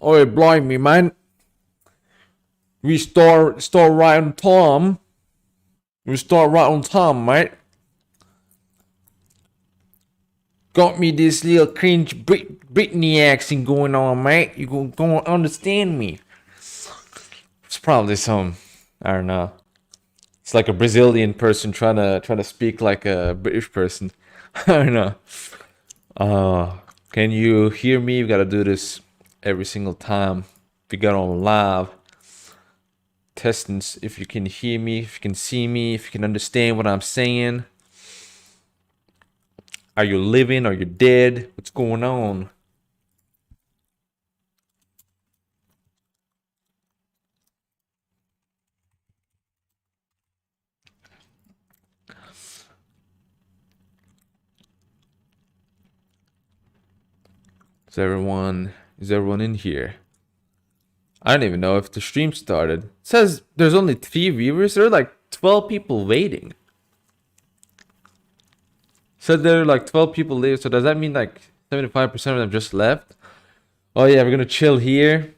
Oh, blimey, man. We start right on time. We start right on time, mate. Got me this little cringe Britney accent going on, mate. You gonna understand me. It's probably some, I don't know. It's like a Brazilian person trying to speak like a British person. I don't know. Can you hear me? We gotta do this every single time. We got on live. Testing if you can hear me, if you can see me, if you can understand what I'm saying. Are you living? Are you dead? What's going on? Is everyone in here? I don't even know if the stream started. It says there's only 3 viewers. There are like 12 people waiting. Said there are like 12 people there. So does that mean like 75% of them just left? Oh yeah, we're gonna chill here.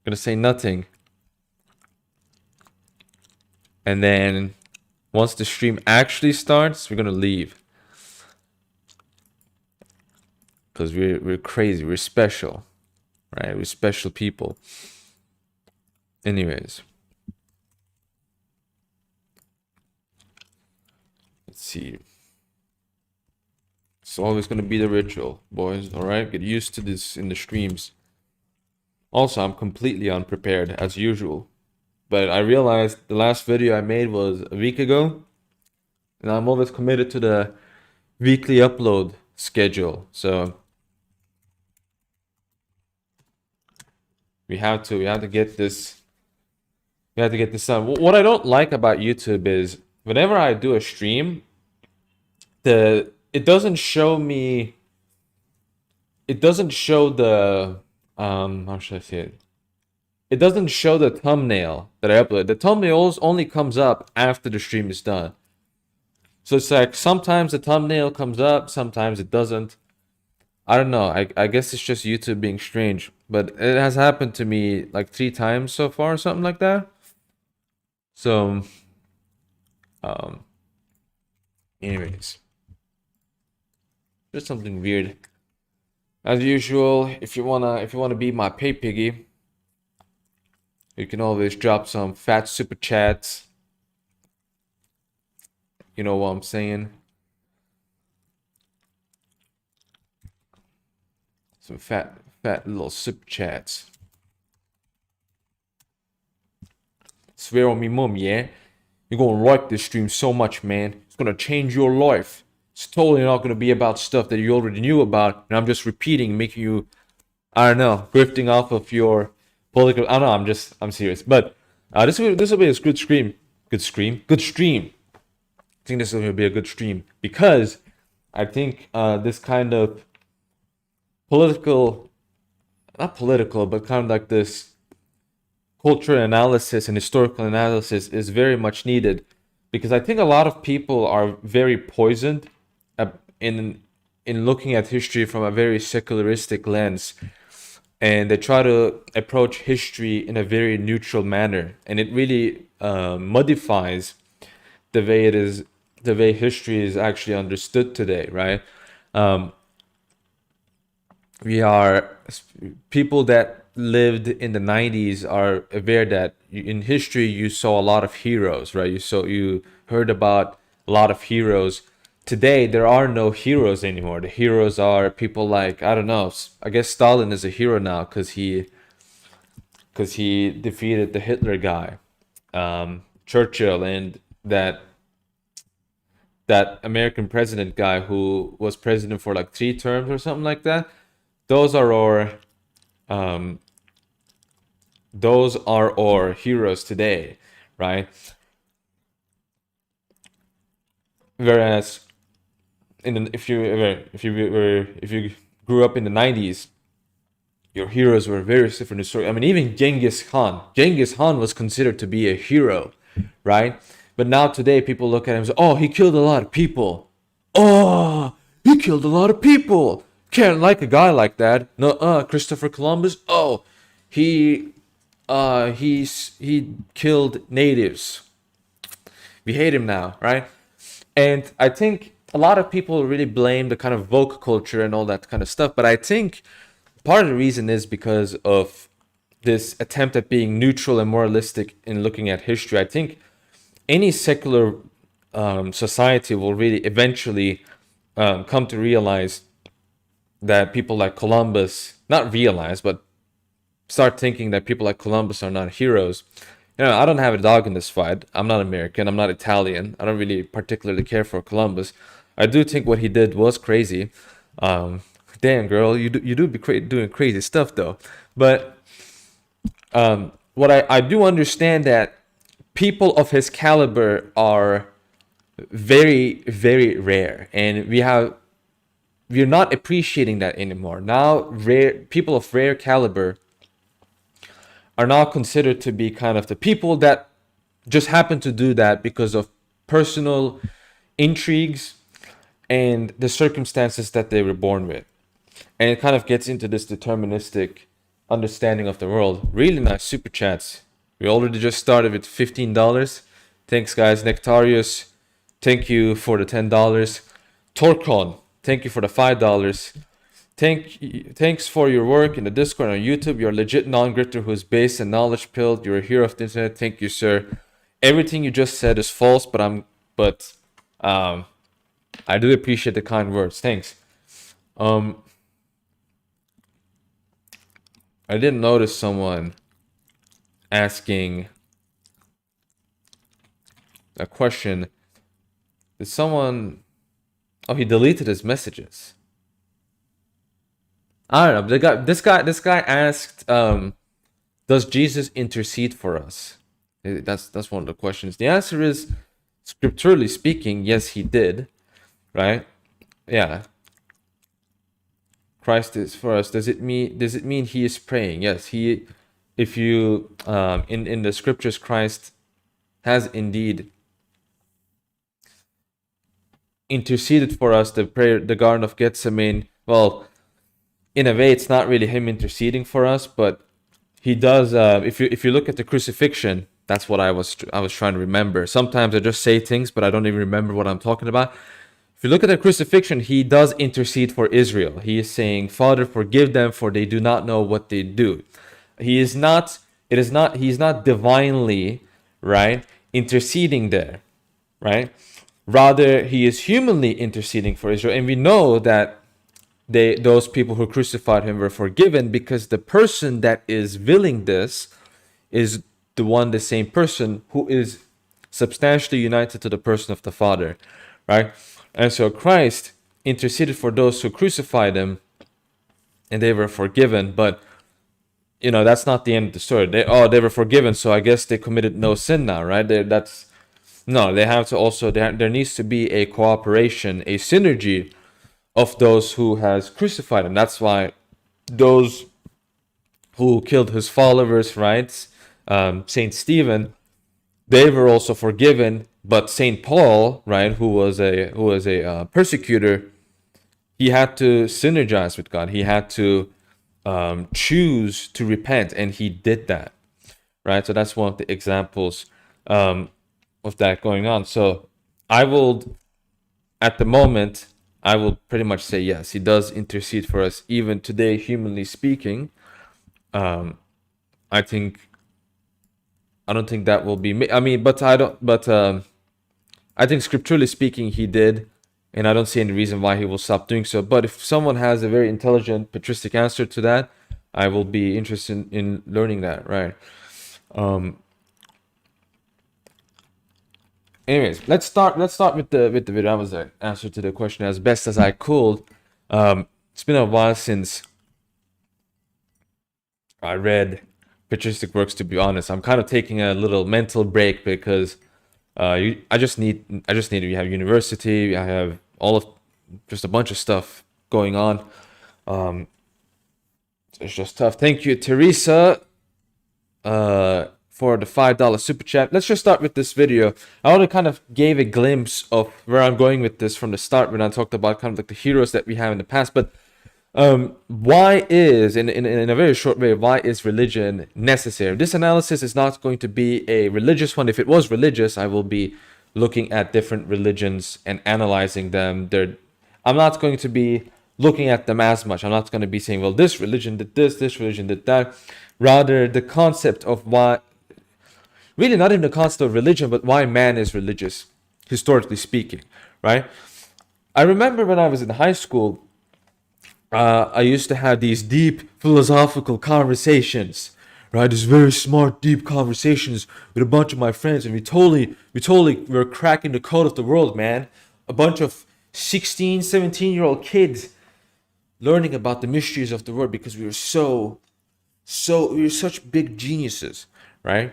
Gonna say nothing. And then once the stream actually starts, we're gonna leave. Because we're crazy, we're special. Right? We're special people. Anyways. Let's see. It's always gonna be the ritual, boys. Alright? Get used to this in the streams. Also, I'm completely unprepared as usual. But I realized the last video I made was a week ago. And I'm always committed to the weekly upload schedule. So we have to get this done. What I don't like about YouTube is whenever I do a stream, it doesn't show me, it doesn't show the how should I say it? It doesn't show the thumbnail that I upload. The thumbnail only comes up after the stream is done. So it's like sometimes the thumbnail comes up, sometimes it doesn't. I don't know. I guess it's just YouTube being strange. But it has happened to me like 3 times so far, or something like that. So, anyways, just something weird. As usual, if you wanna be my pay piggy, you can always drop some fat super chats. You know what I'm saying? Some fat little super chats. Swear on me, mum, yeah? You're gonna like this stream so much, man. It's gonna change your life. It's totally not gonna be about stuff that you already knew about, and I'm just repeating, making you, I don't know, drifting off of your political. I don't know. I'm serious. But this will be a good stream. Good stream. I think this will be a good stream because I think this kind of political, not political, but kind of like this cultural analysis and historical analysis is very much needed because I think a lot of people are very poisoned in looking at history from a very secularistic lens, and they try to approach history in a very neutral manner, and it really modifies the way history is actually understood today, right? We are people that lived in the 90s are aware that in history you saw a lot of heroes, right? You heard about a lot of heroes. Today there are no heroes anymore. The heroes are people like, I don't know, I guess Stalin is a hero now because he defeated the Hitler guy, Churchill, and that American president guy who was president for like 3 terms or something like that. Those are our heroes today, right? Whereas if you grew up in the 90s, your heroes were very different story. I mean, even Genghis Khan was considered to be a hero, right? But now today people look at him and say, oh, he killed a lot of people. Oh, he killed a lot of people. Can't like a guy like that. No, Christopher Columbus. Oh, he killed natives. We hate him now, right? And I think a lot of people really blame the kind of woke culture and all that kind of stuff, but I think part of the reason is because of this attempt at being neutral and moralistic in looking at history. I think any secular society will really eventually come to realize that people like Columbus, not realize, but start thinking that people like Columbus are not heroes. You know, I don't have a dog in this fight. I'm not American. I'm not Italian. I don't really particularly care for Columbus. I do think what he did was crazy. Damn, girl, you do be doing crazy stuff though. But what I do understand that people of his caliber are very, very rare, and we're not appreciating that anymore. Now, rare people of rare caliber are now considered to be kind of the people that just happen to do that because of personal intrigues and the circumstances that they were born with. And it kind of gets into this deterministic understanding of the world. Really nice super chats. We already just started with $15. Thanks, guys. Nectarius, thank you for the $10. Torcon, thank you for the $5. Thanks for your work in the Discord and on YouTube. You're a legit non-gritter who's based and knowledge pilled. You're a hero of the internet. Thank you, sir. Everything you just said is false, but I do appreciate the kind words. Thanks. I didn't notice someone asking a question. Did someone? Oh, he deleted his messages. I don't know. This guy asked, does Jesus intercede for us? That's one of the questions. The answer is, scripturally speaking, yes, he did. Right? Yeah. Christ is for us. Does it mean he is praying? Yes, if you in the scriptures, Christ has indeed interceded for us. The Garden of Gethsemane. Well, in a way, it's not really him interceding for us, but he does. If you look at the crucifixion, that's what I was trying to remember. Sometimes I just say things, but I don't even remember what I'm talking about. If you look at the crucifixion, he does intercede for Israel. He is saying, "Father, forgive them, for they do not know what they do." He's not divinely, right, interceding there, right? Rather, he is humanly interceding for Israel. And we know that those people who crucified him were forgiven because the person that is willing this is the same person who is substantially united to the person of the Father, right? And so Christ interceded for those who crucified him, and they were forgiven. But you know, that's not the end of the story. They were forgiven, so I guess they committed no sin now, right? They have to also there needs to be a cooperation, a synergy of those who has crucified him. That's why those who killed his followers, right? Saint Stephen, they were also forgiven. But Saint Paul, right, who was a persecutor, he had to synergize with God. He had to choose to repent, and he did that, right? So that's one of the examples of that going on. So at the moment, I will pretty much say yes, he does intercede for us even today, humanly speaking. I don't think that will be. I mean, but I think scripturally speaking, he did, and I don't see any reason why he will stop doing so. But if someone has a very intelligent patristic answer to that, I will be interested in learning that. Right. Anyways, let's start with the video. That was the answer to the question as best as I could. It's been a while since I read patristic works, to be honest. I'm kind of taking a little mental break because I just need to have university. I have just a bunch of stuff going on. It's just tough. Thank you, Teresa, for the $5 super chat. Let's just start with this video. I already kind of gave a glimpse of where I'm going with this from the start when I talked about kind of like the heroes that we have in the past, but Why is, in a very short way, why is religion necessary? This analysis is not going to be a religious one. If it was religious, I will be looking at different religions and analyzing them. I'm not going to be looking at them as much. I'm not going to be saying, well, this religion did this religion did that. Rather, the concept of why, really not even the concept of religion, but why man is religious, historically speaking, right? I remember when I was in high school, I used to have these deep philosophical conversations, right? These very smart, deep conversations with a bunch of my friends, and we were cracking the code of the world, man. A bunch of 16, 17-year-old kids learning about the mysteries of the world because we were such big geniuses, right?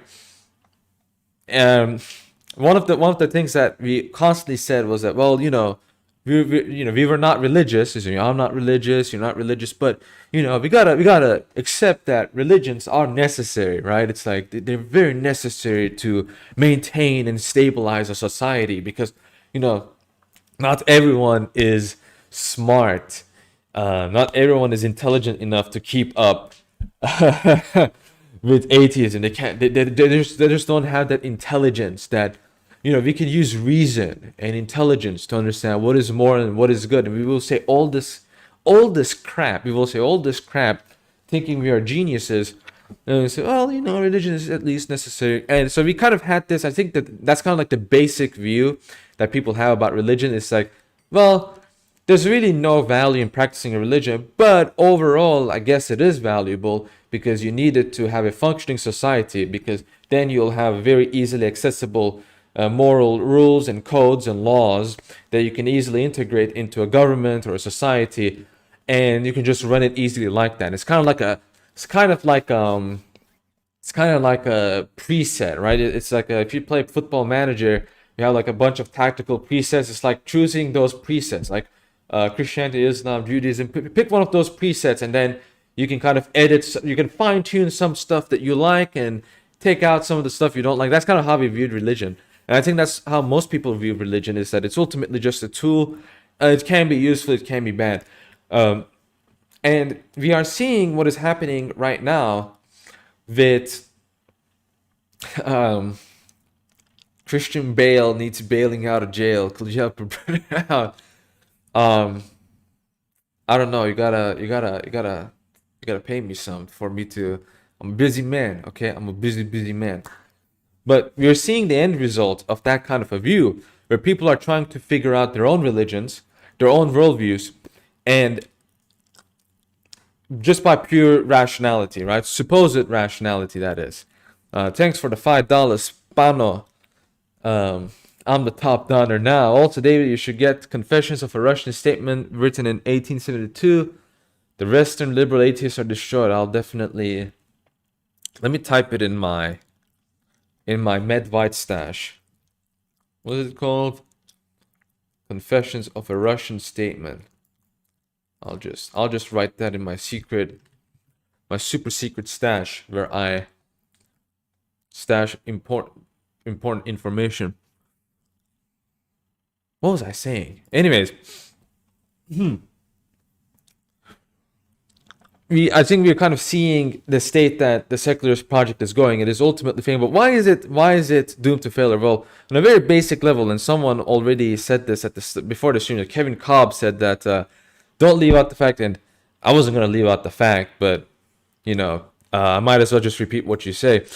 One of the things that we constantly said was that, well, we were not religious. I'm not religious. You're not religious, but we gotta accept that religions are necessary, right? It's like they're very necessary to maintain and stabilize a society because not everyone is smart. Not everyone is intelligent enough to keep up with atheism. They can't. They just don't have that intelligence that we can use reason and intelligence to understand what is moral and what is good. And we will say all this crap. We will say all this crap, thinking we are geniuses. And we say, well, religion is at least necessary. And so we kind of had this. I think that's kind of like the basic view that people have about religion. It's like, well, there's really no value in practicing a religion, but overall, I guess it is valuable because you need it to have a functioning society, because then you'll have very easily accessible moral rules and codes and laws that you can easily integrate into a government or a society, and you can just run it easily like that. It's kind of like a preset, right? It's like if you play Football Manager, you have like a bunch of tactical presets. It's like choosing those presets, like Christianity, Islam, Judaism. Pick one of those presets, and then you can kind of edit. You can fine tune some stuff that you like and take out some of the stuff you don't like. That's kind of how we viewed religion, and I think that's how most people view religion. Is that it's ultimately just a tool. It can be useful. It can be bad. And we are seeing what is happening right now with Christian Bale needs bailing out of jail. Could you help him out? Um, I don't know. You gotta pay me some for me to. I'm a busy man. Okay, I'm a busy man. But we're seeing the end result of that kind of a view, where people are trying to figure out their own religions, their own worldviews, and just by pure rationality, right? Supposed rationality, that is. Thanks for the $5, Spano. I'm the top donor now. Also, David, you should get Confessions of a Russian Statement written in 1872. The Western liberal atheists are destroyed. I'll definitely... Let me type it in my Med White stash. What is it called? Confessions of a Russian Statement. I'll just write that in my super secret stash where I stash important information. What was I saying? Anyways, I think we're kind of seeing the state that the secularist project is going. It is ultimately failing. But why is it doomed to failure? Well, on a very basic level, and someone already said this before the stream. Kevin Cobb said that don't leave out the fact, and I wasn't gonna leave out the fact, but I might as well just repeat what you say.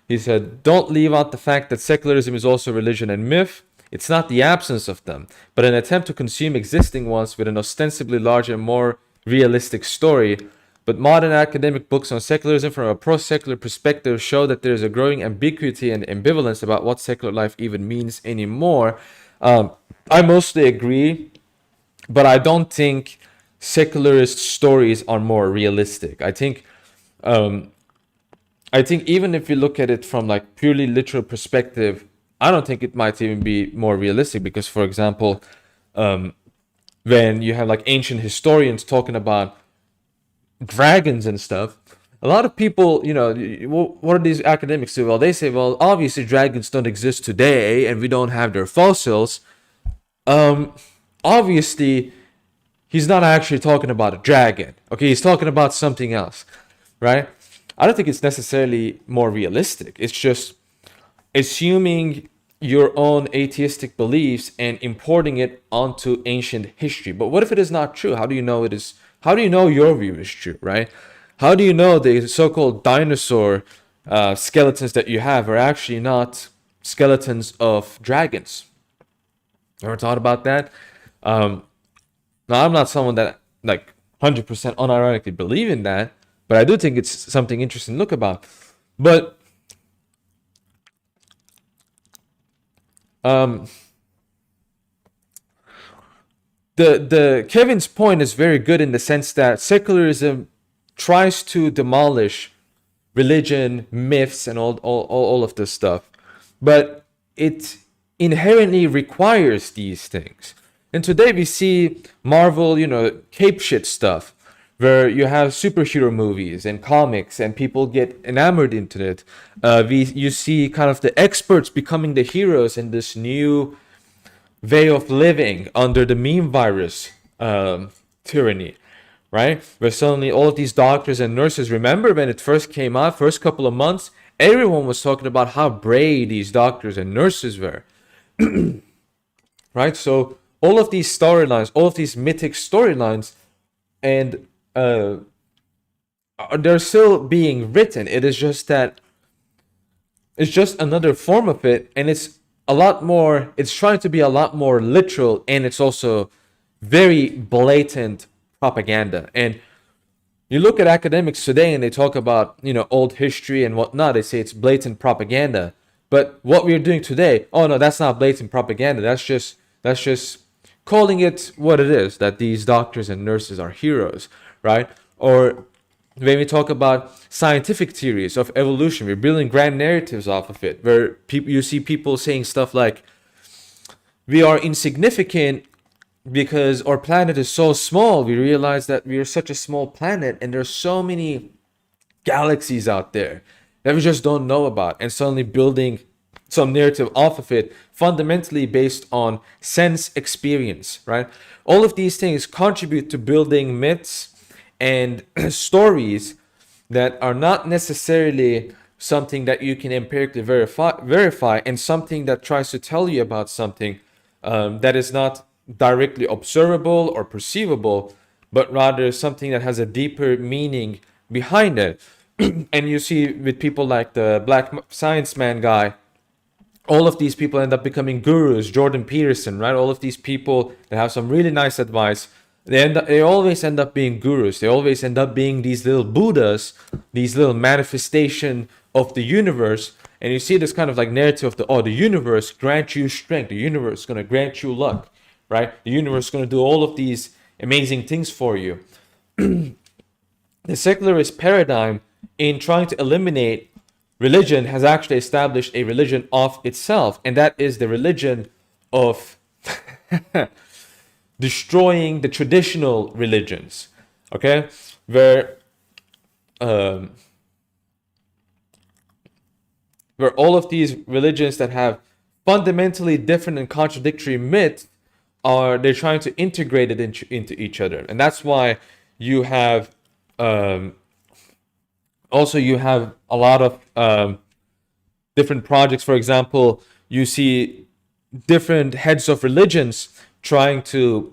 He said, don't leave out the fact that secularism is also religion and myth. It's not the absence of them, but an attempt to consume existing ones with an ostensibly larger, more realistic story. But modern academic books on secularism from a pro-secular perspective show that there is a growing ambiguity and ambivalence about what secular life even means anymore. I mostly agree, but I don't think secularist stories are more realistic. I think even if you look at it from like purely literal perspective, I don't think it might even be more realistic because, for example, when you have like ancient historians talking about dragons and stuff, a lot of people, what are these academics do? Well, they say, well, obviously dragons don't exist today and we don't have their fossils. Obviously, he's not actually talking about a dragon. Okay, he's talking about something else, right? I don't think it's necessarily more realistic. It's just assuming your own atheistic beliefs and importing it onto ancient history. But what if it is not true? How do you know it is? How do you know your view is true, right? How do you know the so-called dinosaur skeletons that you have are actually not skeletons of dragons? Ever thought about that? Now, I'm not someone that like 100% unironically believe in that, but I do think it's something interesting to look about. But the Kevin's point is very good in the sense that secularism tries to demolish religion, myths, and all of this stuff, but it inherently requires these things. And today we see Marvel, cape shit stuff, where you have superhero movies and comics, and people get enamored into it. You see kind of the experts becoming the heroes in this new way of living under the meme virus tyranny, right? Where suddenly all of these doctors and nurses, remember when it first came out, first couple of months, everyone was talking about how brave these doctors and nurses were, right? So all of these storylines, all of these mythic storylines, and they're still being written. It is just that it's just another form of it, and it's trying to be a lot more literal, and it's also very blatant propaganda. And you look at academics today and they talk about, old history and whatnot. They say it's blatant propaganda. But what we're doing today, oh no, that's not blatant propaganda. That's just calling it what it is, that these doctors and nurses are heroes, right? Or when we talk about scientific theories of evolution, we're building grand narratives off of it, where you see people saying stuff like, we are insignificant because our planet is so small. We realize that we are such a small planet and there's so many galaxies out there that we just don't know about, and suddenly building some narrative off of it, fundamentally based on sense experience, right? All of these things contribute to building myths and stories that are not necessarily something that you can empirically verify, and something that tries to tell you about something that is not directly observable or perceivable, but rather something that has a deeper meaning behind it. And you see with people like the Black Science Man guy, all of these people end up becoming gurus. Jordan Peterson, right? All of these people that have some really nice advice, they always end up being gurus. They always end up being these little Buddhas, these little manifestation of the universe. And you see this kind of like narrative of the universe grant you strength. The universe is going to grant you luck, right? The universe is going to do all of these amazing things for you. The secularist paradigm, in trying to eliminate religion, has actually established a religion of itself, and that is the religion of destroying the traditional religions, okay? Where all of these religions that have fundamentally different and contradictory myths they're trying to integrate it into each other. And that's why you have you have a lot of different projects. For example, you see different heads of religions trying to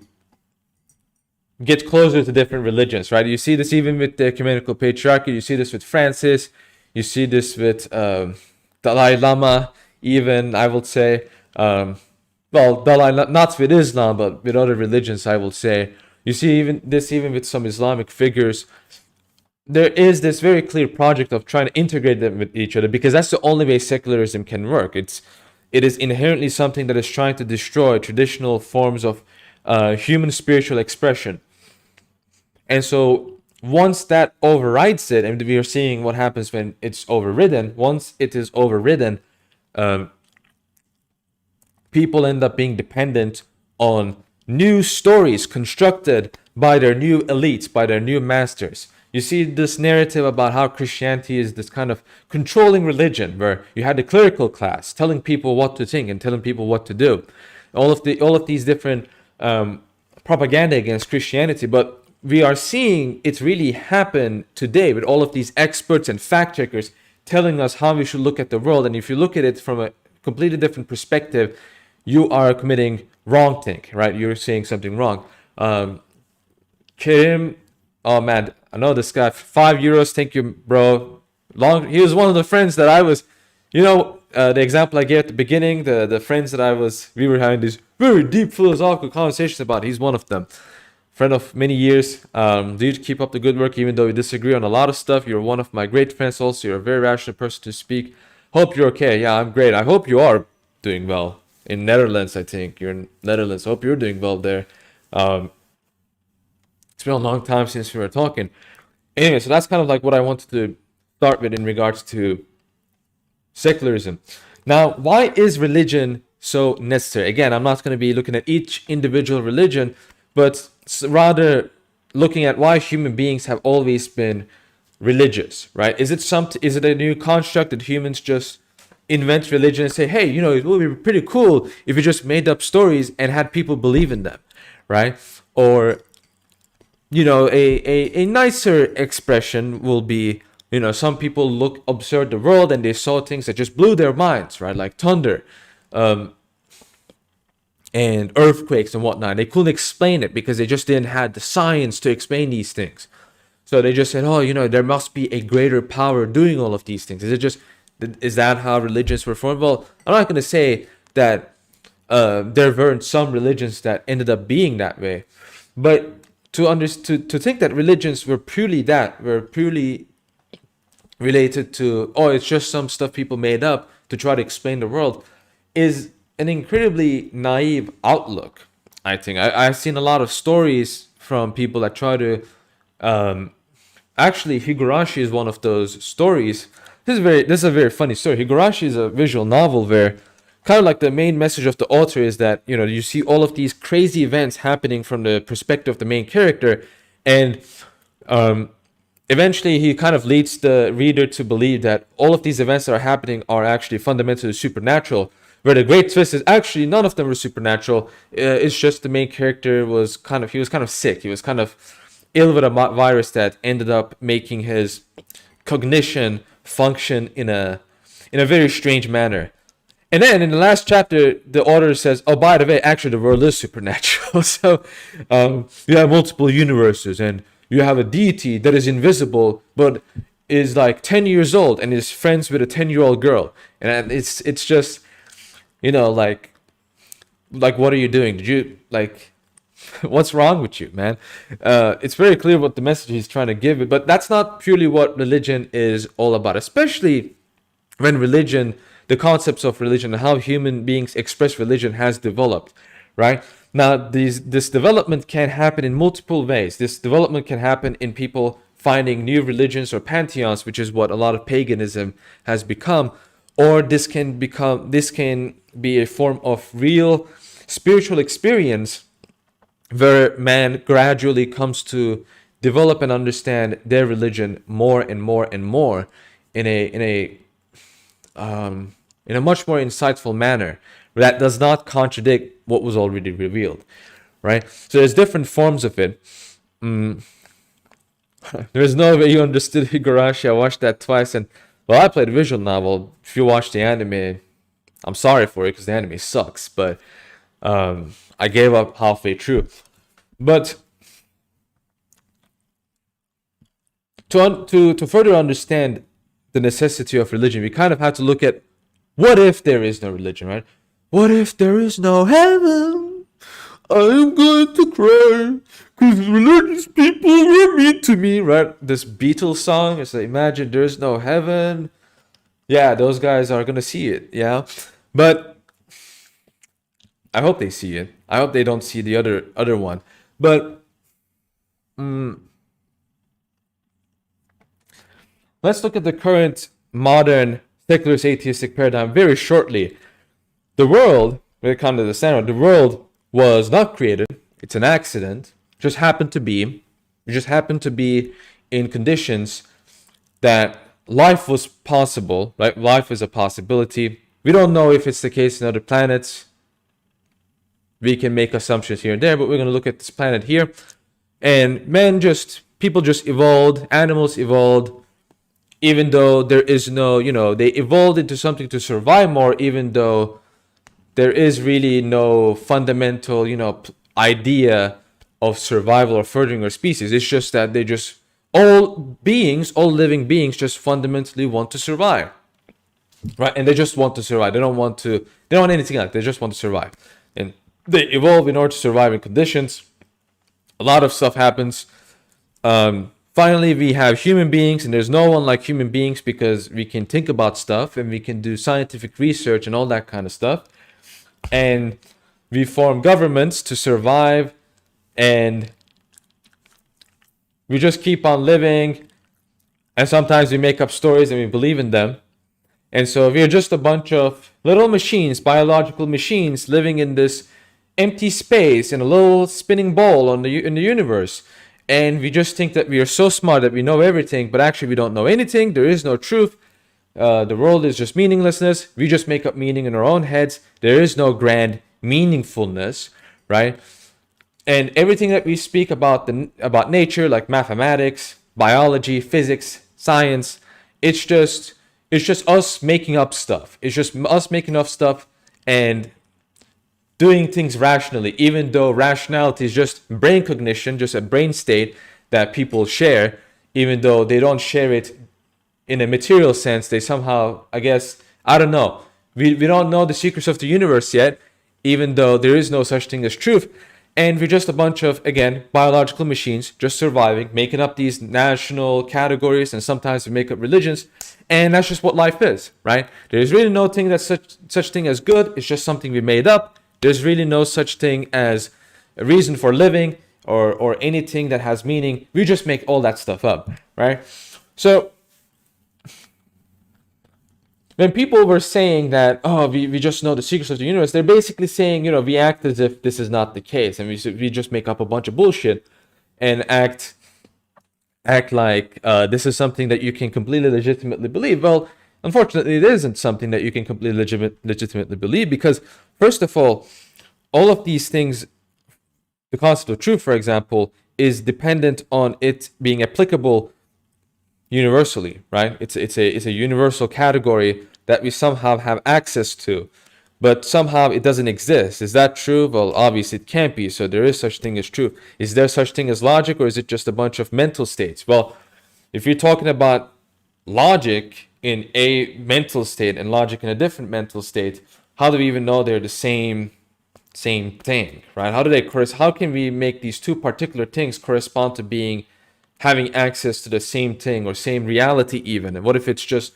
get closer to different religions, right? You see this even with the ecumenical patriarchy. You see this with Francis. You see this with Dalai Lama, even, I would say. Not with Islam, but with other religions, I will say. You see even with some Islamic figures. There is this very clear project of trying to integrate them with each other, because that's the only way secularism can work. It is inherently something that is trying to destroy traditional forms of human spiritual expression. And so once that overrides it, and we are seeing what happens when it's overridden, once it is overridden, people end up being dependent on new stories constructed by their new elites, by their new masters. You see this narrative about how Christianity is this kind of controlling religion, where you had the clerical class telling people what to think and telling people what to do. All of these different propaganda against Christianity, but we are seeing it really happen today with all of these experts and fact checkers telling us how we should look at the world. And if you look at it from a completely different perspective, you are committing wrong thing, right? You're saying something wrong. Kerim, oh man, I know this guy. €5, thank you, bro. He was one of the friends that I was, the example I gave at the beginning, the friends that we were having these very deep philosophical conversations about. He's one of them. Friend of many years. Dude, keep up the good work, even though we disagree on a lot of stuff. You're one of my great friends also. You're a very rational person to speak. Hope you're okay. Yeah, I'm great. I hope you are doing well. In Netherlands, I think. You're in Netherlands. Hope you're doing well there. It's been a long time since we were talking. Anyway, so that's kind of like what I wanted to start with in regards to secularism. Now, why is religion so necessary? Again, I'm not going to be looking at each individual religion, but rather looking at why human beings have always been religious, right? Is it a new construct that humans just invent religion and say, hey, it would be pretty cool if we just made up stories and had people believe in them, right? Or, a nicer expression will be, some people observed the world and they saw things that just blew their minds, right? Like thunder, and earthquakes and whatnot. They couldn't explain it because they just didn't have the science to explain these things. So they just said, oh, there must be a greater power doing all of these things. Is that how religions were formed? Well, I'm not going to say that there weren't some religions that ended up being that way, but to think that religions were purely related to, it's just some stuff people made up to try to explain the world, is an incredibly naive outlook. I think I've seen a lot of stories from people that try to actually Higurashi is one of those stories. This is a very funny story. Higurashi is a visual novel where kind of like the main message of the author is that you see all of these crazy events happening from the perspective of the main character, and eventually he kind of leads the reader to believe that all of these events that are happening are actually fundamentally supernatural, where the great twist is actually none of them were supernatural. It's just the main character was kind of sick. He was kind of ill with a virus that ended up making his cognition function in a very strange manner. And then in the last chapter, the author says, oh, by the way, actually the world is supernatural. So you have multiple universes, and you have a deity that is invisible but is like 10 years old and is friends with a 10-year-old girl. And it's just, like what are you doing? Did you what's wrong with you, man? It's very clear what the message he's trying to give, but that's not purely what religion is all about, especially when the concepts of religion and how human beings express religion has developed, right? Now, this development can happen in multiple ways. This development can happen in people finding new religions or pantheons, which is what a lot of paganism has become, or this can be a form of real spiritual experience where man gradually comes to develop and understand their religion more and more and more in a much more insightful manner that does not contradict what was already revealed, right? So there's different forms of it. There's no way you understood Higurashi. I watched that twice, and I played a visual novel. If you watch the anime, I'm sorry for it because the anime sucks, but I gave up halfway through. But to further understand the necessity of religion, we kind of have to look at what if there is no religion, right? What if there is no heaven? I'm going to cry because religious people were mean to me, right? This Beatles song is like, imagine there's no heaven. Yeah, those guys are going to see it, yeah? But I hope they see it. I hope they don't see the other one. But let's look at the current modern secularist atheistic paradigm very shortly. The world, when it comes to the standard, the world was not created. It's an accident. It just happened to be. We just happened to be in conditions that life was possible, right? Life is a possibility. We don't know if it's the case in other planets. we can make assumptions here and there, but we're going to look at this planet here. And people just evolved, animals evolved, even though there is no, they evolved into something to survive more, even though there is really no fundamental, idea of survival or furthering our species. It's just that all living beings just fundamentally want to survive, right? And they just want to survive. They don't want anything else. They just want to survive. And they evolve in order to survive in conditions. A lot of stuff happens. Finally, we have human beings, and there's no one like human beings because we can think about stuff and we can do scientific research and all that kind of stuff. And we form governments to survive, and we just keep on living. And sometimes we make up stories and we believe in them. And so we're just a bunch of little machines, biological machines, living in this empty space in a little spinning ball in the universe. And we just think that we are so smart that we know everything, but actually we don't know anything. There is no truth. The world is just meaninglessness. We just make up meaning in our own heads. There is no grand meaningfulness, right? And everything that we speak about nature, like mathematics, biology, physics, science, it's just us making up stuff. It's just us making up stuff and doing things rationally, even though rationality is just brain cognition, just a brain state that people share, even though they don't share it in a material sense. They somehow, I guess, I don't know. We don't know the secrets of the universe yet, even though there is no such thing as truth. And we're just a bunch of, again, biological machines just surviving, making up these national categories, and sometimes we make up religions. And that's just what life is, right? There's really no thing that's such thing as good. It's just something we made up. There's really no such thing as a reason for living or anything that has meaning. We just make all that stuff up, right? So when people were saying that, we just know the secrets of the universe, they're basically saying, we act as if this is not the case. And we just make up a bunch of bullshit and act like this is something that you can completely legitimately believe. Well, unfortunately, it isn't something that you can completely legitimately believe because, first of all of these things, the concept of truth, for example, is dependent on it being applicable universally, right? It's a universal category that we somehow have access to, but somehow it doesn't exist. Is that true? Well, obviously it can't be. So there is such thing as truth. Is there such thing as logic, or is it just a bunch of mental states? Well, if you're talking about logic in a mental state and logic in a different mental state, how do we even know they're the same thing, right? How can we make these two particular things correspond to having access to the same thing or same reality even? And what if it's just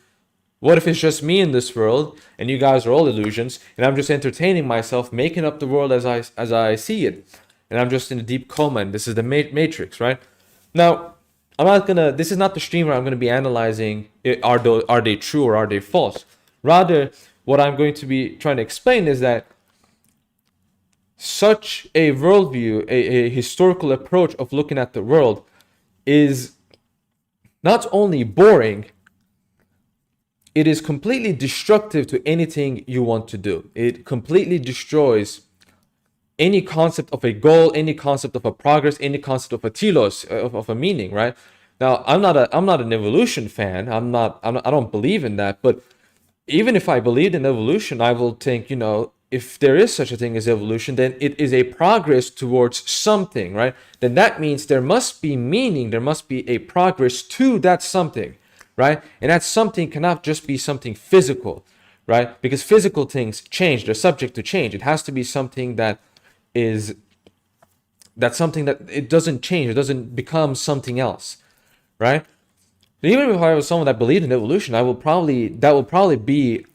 me in this world and you guys are all illusions and I'm just entertaining myself, making up the world as I see it, and I'm just in a deep coma and this is the matrix, right? Now, this is not the stream where I'm going to be analyzing are they true or are they false. Rather, what I'm going to be trying to explain is that such a worldview, a historical approach of looking at the world is not only boring, it is completely destructive to anything you want to do. It completely destroys any concept of a goal, any concept of a progress, any concept of a telos, of a meaning, right? Now, I'm not an evolution fan. I don't believe in that. But even if I believed in evolution, I will think, if there is such a thing as evolution, then it is a progress towards something, right? Then that means there must be meaning. There must be a progress to that something, right? And that something cannot just be something physical, right? Because physical things change. They're subject to change. It has to be something that's something that it doesn't change. It doesn't become something else, right? Even if I was someone that believed in evolution, that will probably be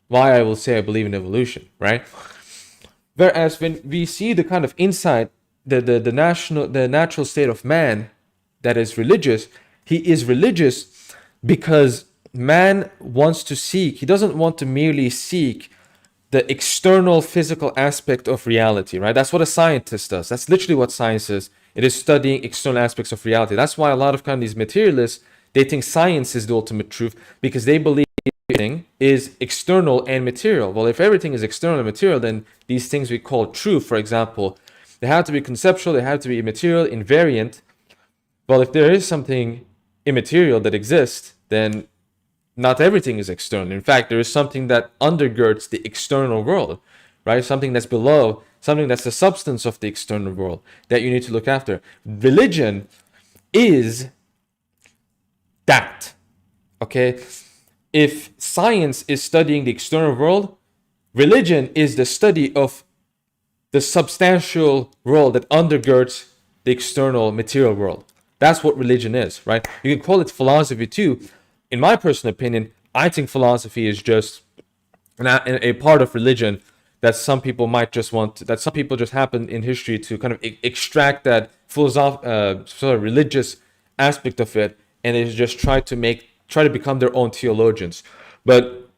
why I will say I believe in evolution, right? Whereas when we see the kind of insight, the natural state of man that is religious, he is religious because man wants to seek. He doesn't want to merely seek the external physical aspect of reality, right? That's what a scientist does. That's literally what science is. It is studying external aspects of reality. That's why a lot of these materialists, they think science is the ultimate truth because they believe everything is external and material. Well, if everything is external and material, then these things we call true, for example, they have to be conceptual, they have to be immaterial, invariant. Well, if there is something immaterial that exists, then not everything is external. In fact, there is something that undergirds the external world, right? Something that's below, something that's the substance of the external world that you need to look after. Religion is that, okay? If science is studying the external world, religion is the study of the substantial world that undergirds the external material world. That's what religion is, right? You can call it philosophy too. In my personal opinion, I think philosophy is just a part of religion that some people might just want to, that some people just happen in history to kind of extract that sort of religious aspect of it, and they just try to become their own theologians. But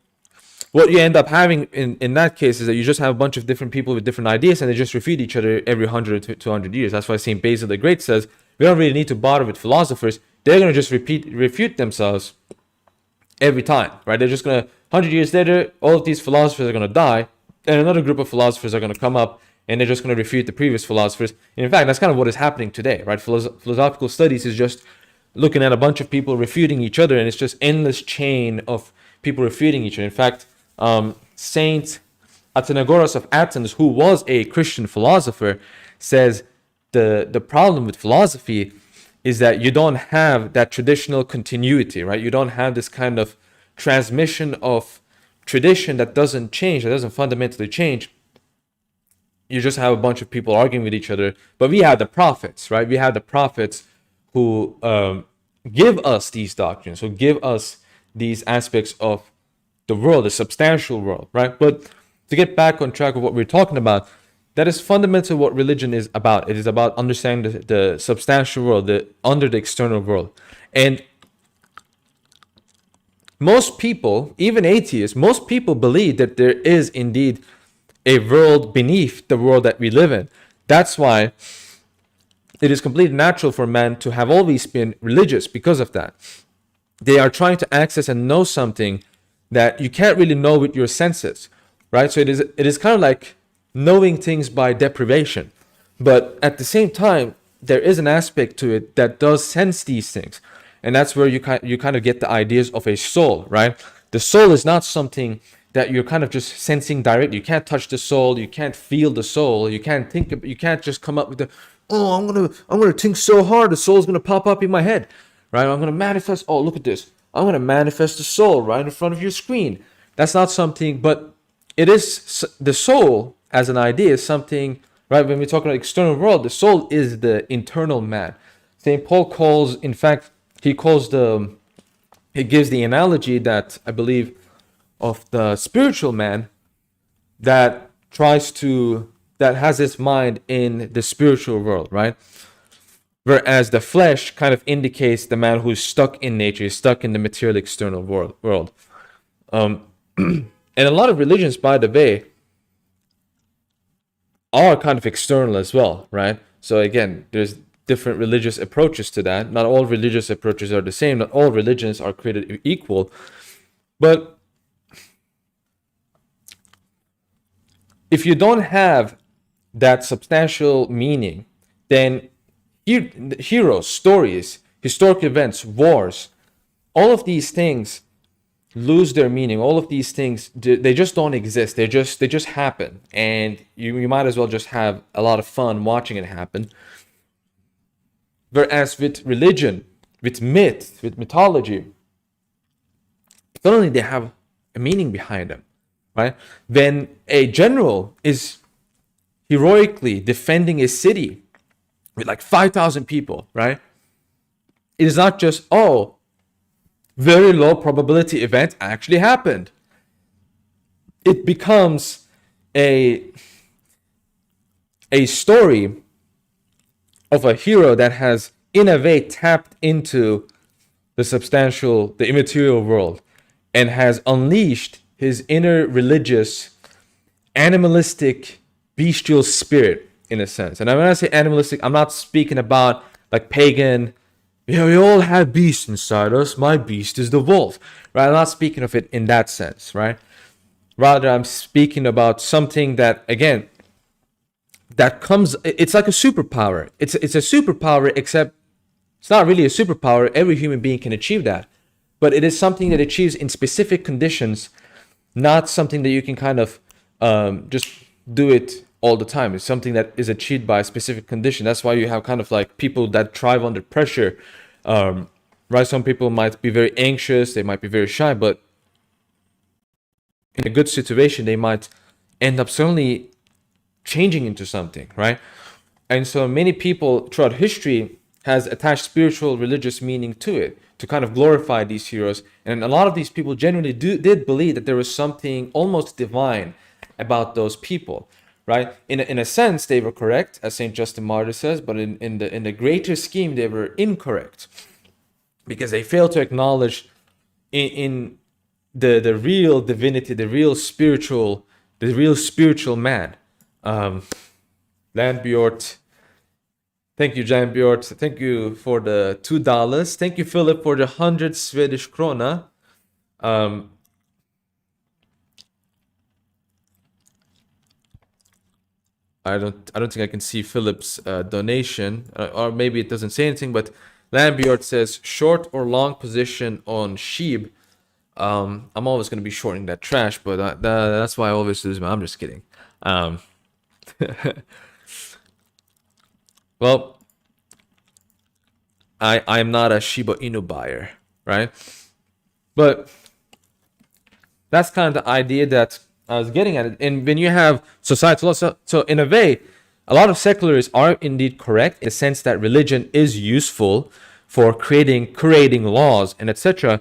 what you end up having in that case is that you just have a bunch of different people with different ideas, and they just refute each other every 100 to 200 years. That's why St. Basil the Great says, we don't really need to bother with philosophers. They're going to just refute themselves every time, right? They're just going to, 100 years later, all of these philosophers are going to die, and another group of philosophers are going to come up, and they're just going to refute the previous philosophers. And in fact, that's kind of what is happening today, right? Philosophical studies is just looking at a bunch of people refuting each other, and it's just endless chain of people refuting each other. In fact, Saint Athenagoras of Athens, who was a Christian philosopher, says the problem with philosophy is that you don't have that traditional continuity, right? You don't have this kind of transmission of tradition that doesn't change, that doesn't fundamentally change. You just have a bunch of people arguing with each other. But we have the prophets, right? We have the prophets who give us these doctrines, who give us these aspects of the world, the substantial world, right? But to get back on track of what we're talking about, that is fundamentally what religion is about. It is about understanding the substantial world, under the external world. And most people, even atheists, most people believe that there is indeed a world beneath the world that we live in. That's why it is completely natural for man to have always been religious because of that. They are trying to access and know something that you can't really know with your senses, right? So it is kind of like knowing things by deprivation. But at the same time, there is an aspect to it that does sense these things. And that's where you kind of get the ideas of a soul, right? The soul is not something that you're kind of just sensing directly. You can't touch the soul. You can't feel the soul. You can't just come up with I'm gonna think so hard, the soul's gonna pop up in my head, right? I'm gonna manifest. Oh, look at this. I'm gonna manifest the soul right in front of your screen. That's not something, but it is the soul as an idea is something, right? When we talk about external world, the soul is the internal man. St. Paul he gives the analogy that I believe of the spiritual man that has its mind in the spiritual world, right? Whereas the flesh kind of indicates the man who's stuck in nature, is stuck in the material external world. And a lot of religions, by the way, are kind of external as well, right? So again, there's different religious approaches to that. Not all religious approaches are the same. Not all religions are created equal. But if you don't have that substantial meaning, then heroes, stories, historic events, wars, all of these things lose their meaning. All of these things, they just don't exist. They just happen, and you might as well just have a lot of fun watching it happen. Whereas with religion, with myth, with mythology, suddenly they have a meaning behind them, right? When a general is heroically defending a city with like 5,000 people, right? It is not just, very low probability event actually happened. It becomes a story of a hero that has in a way tapped into the immaterial world, and has unleashed his inner religious, animalistic, bestial spirit in a sense. And when I say animalistic, I'm not speaking about like pagan, we all have beasts inside us. My beast is the wolf, right? I'm not speaking of it in that sense, right? Rather, I'm speaking about something that, again, that comes, it's like a superpower. It's a superpower, except it's not really a superpower. Every human being can achieve that. But it is something that achieves in specific conditions, not something that you can kind of just do it all the time. It's something that is achieved by a specific condition. That's why you have kind of like people that thrive under pressure. Right? Some people might be very anxious, they might be very shy, but in a good situation, they might end up suddenly changing into something, right? And so many people throughout history has attached spiritual, religious meaning to it, to kind of glorify these heroes. And a lot of these people genuinely did believe that there was something almost divine about those people, right? In a sense, they were correct, as Saint Justin Martyr says, but in the greater scheme, they were incorrect, because they failed to acknowledge in the real divinity, the real spiritual man. Landbjort, thank you, Janbjort. Thank you for the $2. Thank you, Philip, for the 100 Swedish krona. I don't think I can see Philip's donation, or maybe it doesn't say anything. But Landbjort says short or long position on Sheeb. I'm always going to be shorting that trash, but that's why I always lose. I'm just kidding. Well, I'm not a Shiba Inu buyer, right? But that's kind of the idea that I was getting at. And when you have societal law, so in a way, a lot of secularists are indeed correct in the sense that religion is useful for creating laws and etc.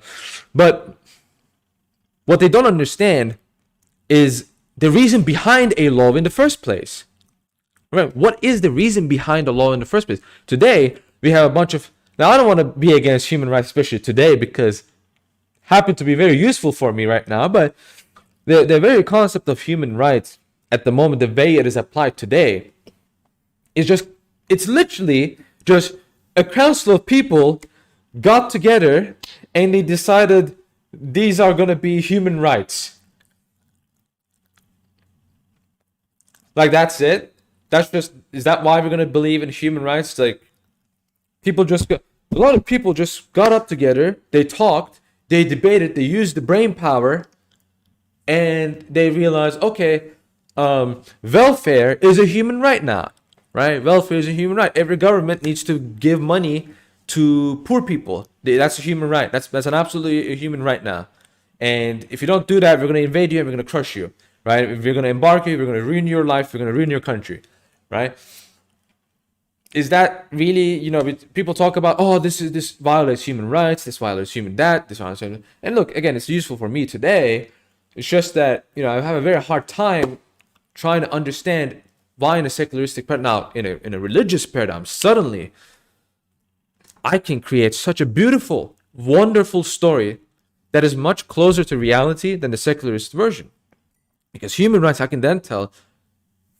But what they don't understand is the reason behind a law in the first place. Right? What is the reason behind a law in the first place? Today, we have a bunch of... Now, I don't want to be against human rights, especially today, because happen to be very useful for me right now, but the very concept of human rights at the moment, the way it is applied today, it's literally just a council of people got together and they decided these are going to be human rights. Like, that's it. Is that why we're going to believe in human rights? Like, a lot of people just got up together, they talked, they debated, they used the brain power, and they realized, okay, welfare is a human right now, right? Welfare is a human right. Every government needs to give money to poor people. That's a human right. That's an absolutely a human right now. And if you don't do that, we're going to invade you and we're going to crush you, right? If we're going to embark you, we're going to ruin your life, we're going to ruin your country, right? Is that really, people talk about, oh, this violates human rights, this violates this violates human. And look, again, it's useful for me today. It's just that, I have a very hard time trying to understand why in a secularistic paradigm, now in a religious paradigm, suddenly I can create such a beautiful, wonderful story that is much closer to reality than the secularist version. Because human rights, I can then tell,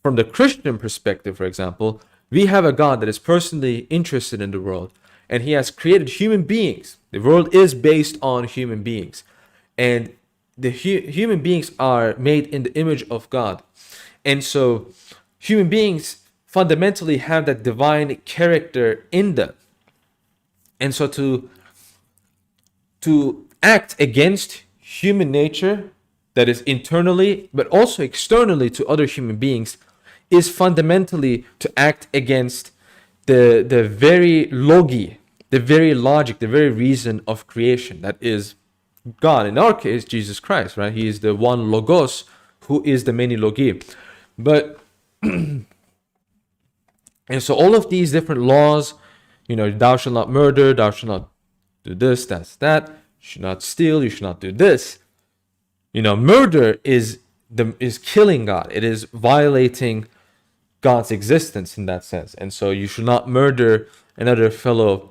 from the Christian perspective, for example, we have a God that is personally interested in the world, and he has created human beings. The world is based on human beings, and the human beings are made in the image of God. And so human beings fundamentally have that divine character in them. And so to act against human nature, that is internally but also externally to other human beings, is fundamentally to act against the very logi, the very logic, the very reason of creation, that is God. In our case, Jesus Christ, right? He is the one logos who is the many logi. But and so all of these different laws, thou shalt not murder, thou shalt not do this, that's that, you should not steal, you should not do this. Murder is killing God. It is violating God's existence in that sense. And so you should not murder another fellow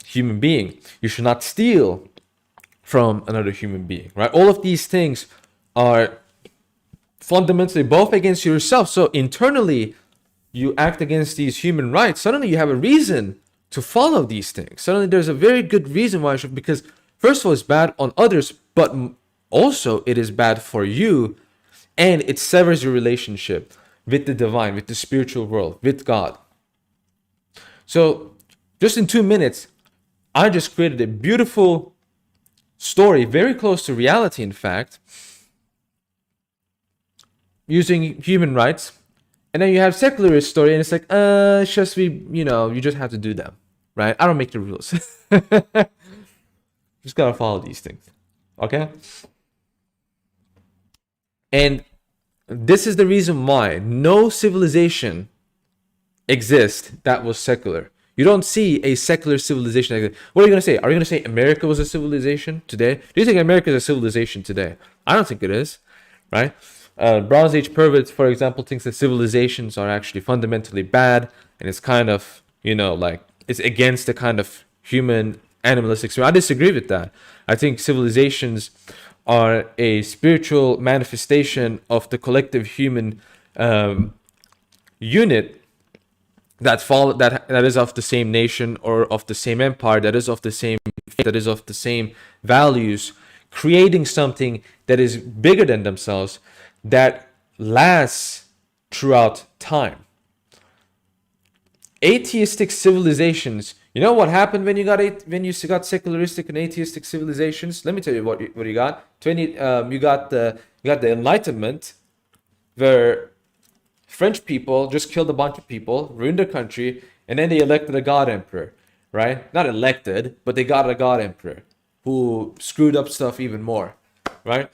human being. You should not steal from another human being, right? All of these things are fundamentally both against yourself. So internally, you act against these human rights. Suddenly you have a reason to follow these things. Suddenly there's a very good reason why I should, because first of all, it's bad on others, but also it is bad for you, and it severs your relationship with the divine, with the spiritual world, with God. So just in 2 minutes, I just created a beautiful story, very close to reality, in fact, using human rights. And then you have secularist story, and it's like, it's just you just have to do them, right? I don't make the rules. Just gotta follow these things, okay? And this is the reason why no civilization exists that was secular. You don't see a secular civilization. What are you gonna say? Are you gonna say America was a civilization today? Do you think America is a civilization today? I don't think it is, right? Bronze Age perverts, for example, thinks that civilizations are actually fundamentally bad, and it's kind of, like it's against the kind of human animalistic spirit. I disagree with that. I think civilizations are a spiritual manifestation of the collective human unit that is of the same nation or of the same empire, that is of the same faith, that is of the same values, creating something that is bigger than themselves, that lasts throughout time. Atheistic civilizations. You know what happened when you got secularistic and atheistic civilizations? Let me tell you what you got. You got the Enlightenment, where French people just killed a bunch of people, ruined their country, and then they elected a god emperor, right? Not elected, but they got a god emperor who screwed up stuff even more, right?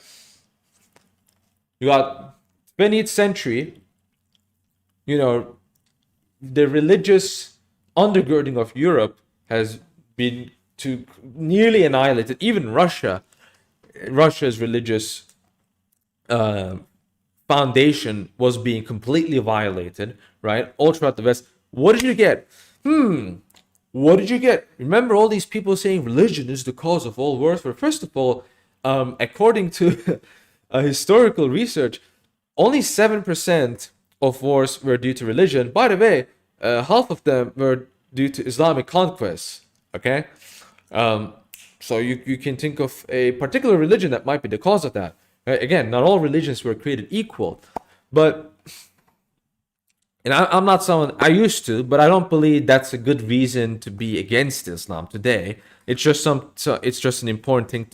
You got 20th century, the religious undergirding of Europe has been to nearly annihilated. Even Russia's religious foundation was being completely violated, right? All throughout the West. What did you get? What did you get? Remember all these people saying religion is the cause of all wars? Well, first of all, according to historical research, only 7% of wars were due to religion. By the way, half of them were due to Islamic conquests. Okay, so you can think of a particular religion that might be the cause of that. Again, not all religions were created equal, but I'm not someone, I used to, but I don't believe that's a good reason to be against Islam today. It's just it's just an important thing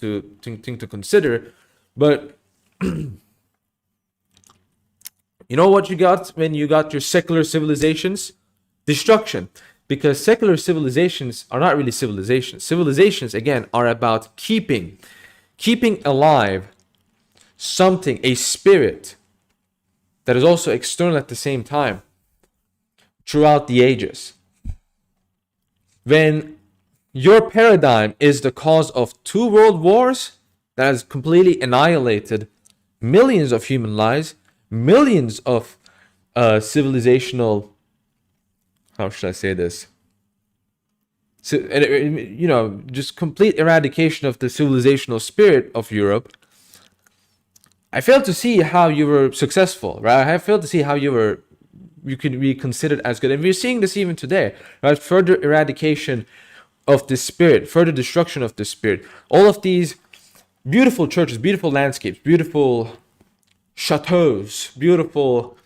to consider. But you know what you got when you got your secular civilizations? Destruction. Because secular civilizations are not really civilizations. Civilizations, again, are about keeping alive something, a spirit that is also external at the same time throughout the ages. When your paradigm is the cause of 2 world wars that has completely annihilated millions of human lives, millions of civilizational, how should I say this? So, just complete eradication of the civilizational spirit of Europe. I failed to see how you were successful, right? I failed to see how you could be considered as good. And we're seeing this even today, right? Further eradication of the spirit, further destruction of the spirit. All of these beautiful churches, beautiful landscapes, beautiful chateaus, beautiful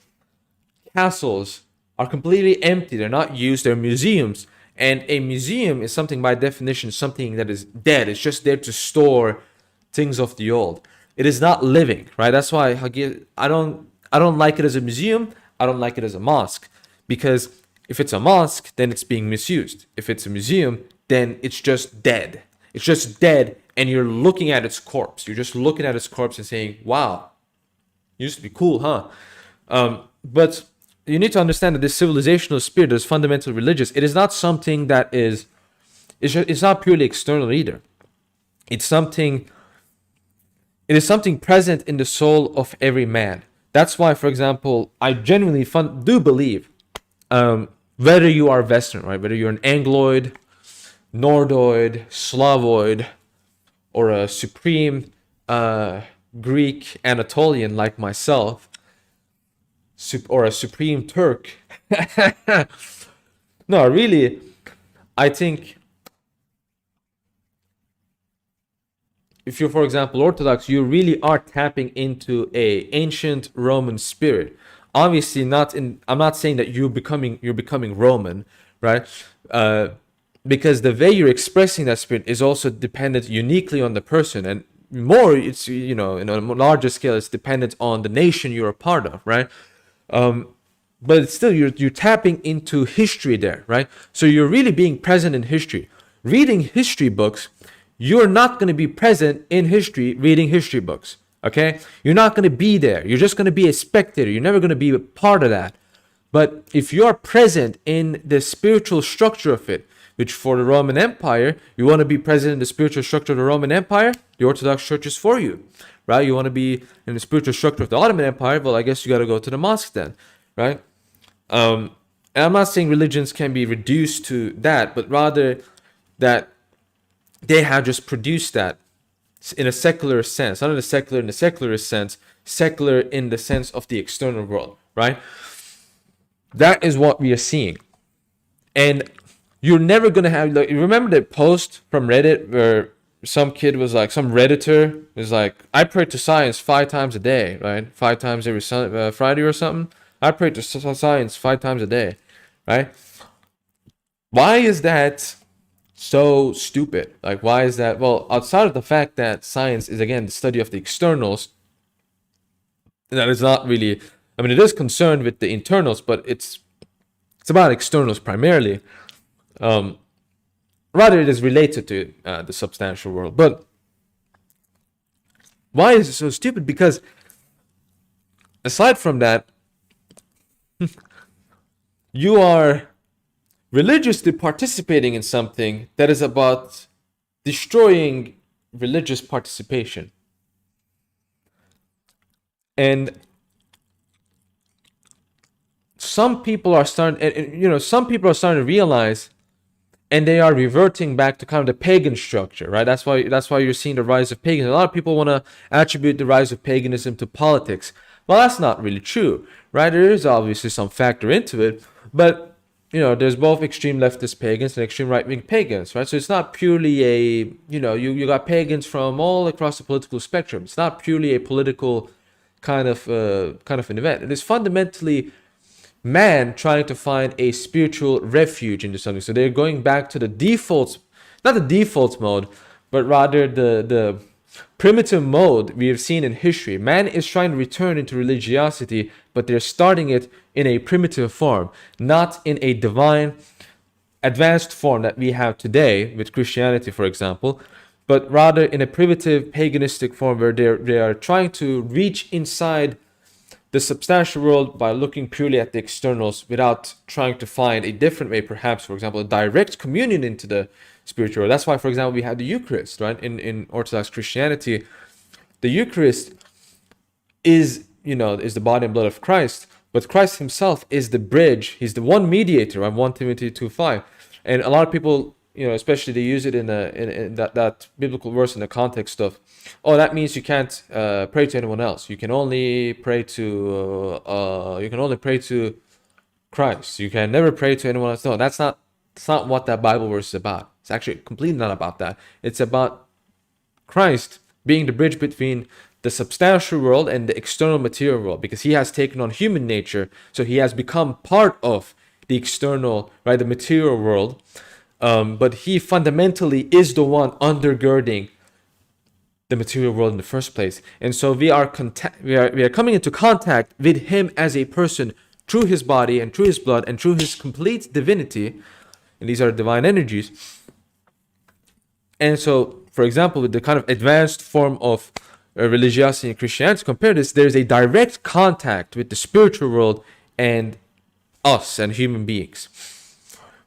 castles are completely empty. They're not used. They're museums. And a museum is something, by definition, something that is dead. It's just there to store things of the old. It is not living, right? That's why I don't like it as a museum. I don't like it as a mosque, because if it's a mosque, then it's being misused. If it's a museum, then it's just dead. It's just dead, and you're looking at its corpse. You're just looking at its corpse and saying, "Wow, used to be cool, huh?" But you need to understand that this civilizational spirit, this fundamental religious, it is not something that it's not purely external either. It is something present in the soul of every man. That's why, for example, I genuinely do believe, whether you are Western, right, whether you're an Angloid, Nordoid, Slavoid, or a supreme Greek Anatolian like myself, or a supreme Turk. No, really, I think if you're, for example, Orthodox, you really are tapping into a ancient Roman spirit. Obviously, not in. I'm not saying that you're becoming Roman, right? Uh, because the way you're expressing that spirit is also dependent uniquely on the person, and more, it's in a larger scale, it's dependent on the nation you're a part of, right? But still, you're tapping into history there, right? So you're really being present in history. Reading history books, you're not going to be present in history reading history books. Okay, you're not going to be there. You're just going to be a spectator. You're never going to be a part of that. But if you're present in the spiritual structure of it, which for the Roman Empire, you want to be present in the spiritual structure of the Roman Empire, the Orthodox Church is for you, right? You want to be in the spiritual structure of the Ottoman Empire, well, I guess you got to go to the mosque then, right? And I'm not saying religions can be reduced to that, but rather that they have just produced that in a secular sense, not in the secularist sense, secular in the sense of the external world, right? That is what we are seeing. And you're never going to have, like, you remember that post from Reddit where some kid was like, some Redditor was like, I pray to science 5 times a day, right? 5 times every Friday or something. I pray to science 5 times a day, right? Why is that so stupid? Like, why is that? Well, outside of the fact that science is, again, the study of the externals, that is not really, I mean, it is concerned with the internals, but it's about externals primarily. Rather, it is related to the substantial world. But why is it so stupid? Because aside from that, you are religiously participating in something that is about destroying religious participation. And some people are starting to realize, and they are reverting back to kind of the pagan structure, right? That's why you're seeing the rise of paganism. A lot of people want to attribute the rise of paganism to politics. Well, that's not really true, right? There is obviously some factor into it, but there's both extreme leftist pagans and extreme right-wing pagans, right? So it's not purely you got pagans from all across the political spectrum. It's not purely a political kind of an event. It is fundamentally man trying to find a spiritual refuge into something. So they're going back to the default, not the default mode, but rather the primitive mode we have seen in history. Man is trying to return into religiosity, but they're starting it in a primitive form, not in a divine, advanced form that we have today with Christianity, for example, but rather in a primitive paganistic form where they are trying to reach inside the substantial world by looking purely at the externals without trying to find a different way, perhaps, for example, a direct communion into the spiritual world. That's why, for example, we have the Eucharist, right? In Orthodox Christianity, the Eucharist is the body and blood of Christ, but Christ himself is the bridge. He's the one mediator, right? 1 Timothy 2:5. And a lot of people, especially they use it in that biblical verse in the context of, oh, that means you can't pray to anyone else. You can only pray to Christ. You can never pray to anyone else. No, that's not what that Bible verse is about. It's actually completely not about that. It's about Christ being the bridge between the substantial world and the external material world, because he has taken on human nature, so he has become part of the external, right, the material world. But he fundamentally is the one undergirding the material world in the first place. And so we are coming into contact with him as a person through his body and through his blood and through his complete divinity. And these are divine energies. And so, for example, with the kind of advanced form of religiosity in Christianity, compare this, there's a direct contact with the spiritual world and us and human beings.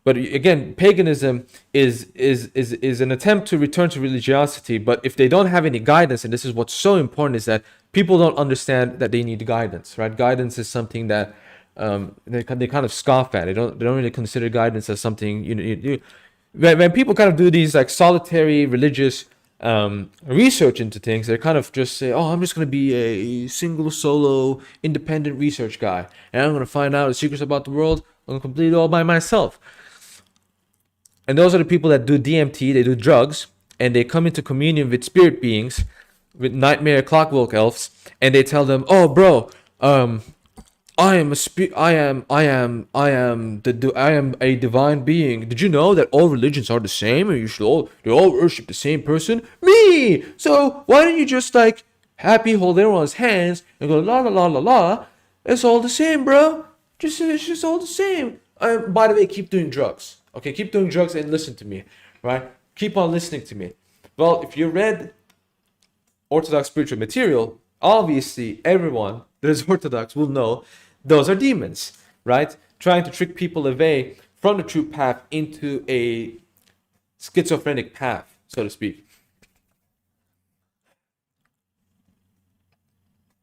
But again, paganism is an attempt to return to religiosity. But if they don't have any guidance, and this is what's so important, is that people don't understand that they need guidance, right? Guidance is something that they kind of scoff at. They don't really consider guidance as something when people kind of do these like solitary religious research into things, they kind of just say, oh, I'm just going to be a single solo independent research guy, and I'm going to find out the secrets about the world. I'm going to complete it all by myself. And those are the people that do DMT, they do drugs, and they come into communion with spirit beings, with nightmare clockwork elves, and they tell them, "Oh, bro, I am a I am a divine being. Did you know that all religions are the same, and they all worship the same person? Me. So why don't you just like happy hold everyone's hands and go la la la la la? It's all the same, bro. It's just all the same. By the way, keep doing drugs. Okay, keep doing drugs and listen to me, right? Keep on listening to me. Well, if you read Orthodox spiritual material, obviously everyone that is Orthodox will know those are demons, right? Trying to trick people away from the true path into a schizophrenic path, so to speak.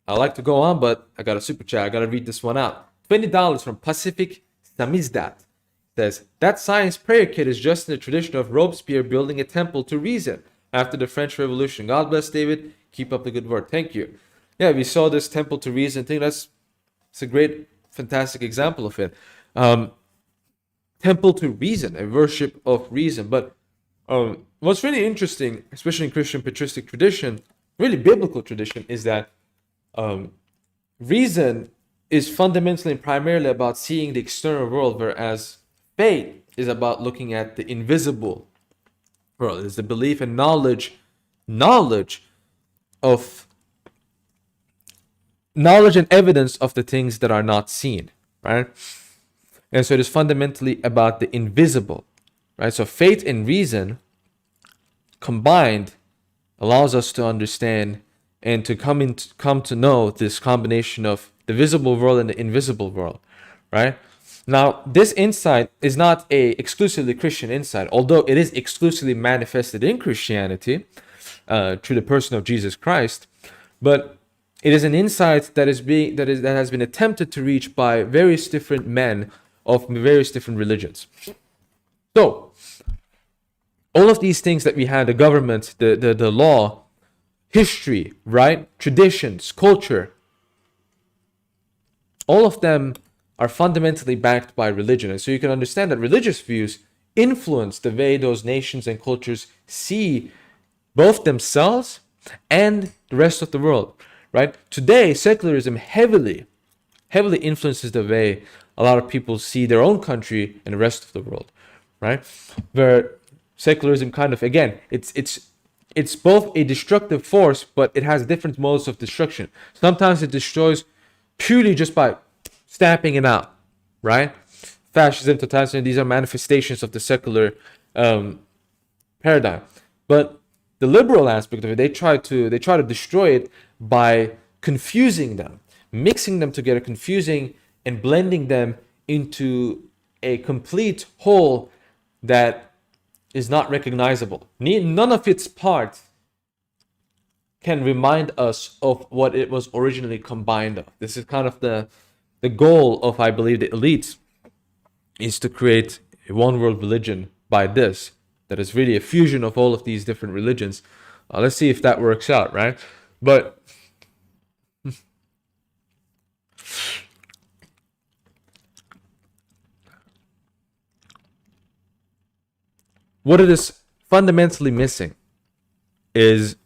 I like to go on, but I got a super chat. I got to read this one out. $20 from Pacific Samizdat says, that science prayer kit is just in the tradition of Robespierre building a temple to reason after the French Revolution. God bless David. Keep up the good work. Thank you. Yeah, we saw this temple to reason thing. It's a great, fantastic example of it. Temple to reason, a worship of reason. But what's really interesting, especially in Christian patristic tradition, really biblical tradition, is that reason is fundamentally and primarily about seeing the external world, whereas faith is about looking at the invisible world. It's the belief and knowledge and evidence of the things that are not seen, right? And so it is fundamentally about the invisible, right? So faith and reason combined allows us to understand and to come to know this combination of the visible world and the invisible world, right? Now, this insight is not a exclusively Christian insight, although it is exclusively manifested in Christianity through the person of Jesus Christ, but it is an insight that has been attempted to reach by various different men of various different religions. So, all of these things that we had, the government, the law, history, right? Traditions, culture, all of them are fundamentally backed by religion. And so you can understand that religious views influence the way those nations and cultures see both themselves and the rest of the world, right? Today, secularism heavily influences the way a lot of people see their own country and the rest of the world, right? Where secularism kind of, again, it's both a destructive force, but it has different modes of destruction. Sometimes it destroys purely just by stamping it out, right? Fascism, totalitarianism, these are manifestations of the secular paradigm. But the liberal aspect of it, they try to destroy it by confusing them, mixing them together, confusing and blending them into a complete whole that is not recognizable. None of its parts can remind us of what it was originally combined of. This is kind of the goal of, I believe, the elites, is to create a one world religion by this, that is really a fusion of all of these different religions. Let's see if that works out, right? But what it is fundamentally missing is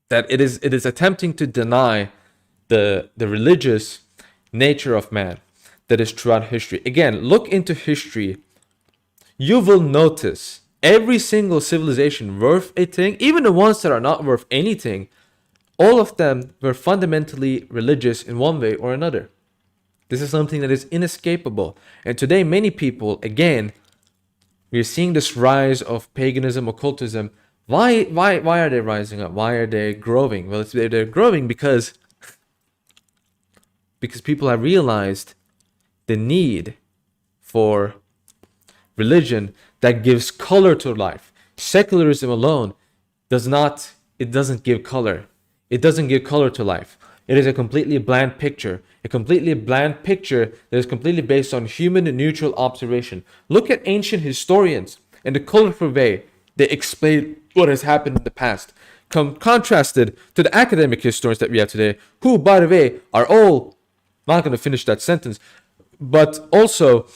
that it is attempting to deny the religious nature of man that is throughout history. Again, look into history. You will notice every single civilization worth a thing, even the ones that are not worth anything, all of them were fundamentally religious in one way or another. This is something that is inescapable. And today, many people, again, we're seeing this rise of paganism, occultism. Why are they rising up? Why are they growing? Well, they're growing because people have realized the need for religion that gives color to life. Secularism alone doesn't give color. It doesn't give color to life. It is a completely bland picture. A completely bland picture that is completely based on human and neutral observation. Look at ancient historians and the colorful way they explain what has happened in the past. Contrasted to the academic historians that we have today, who, by the way, are all, not going to finish that sentence, but also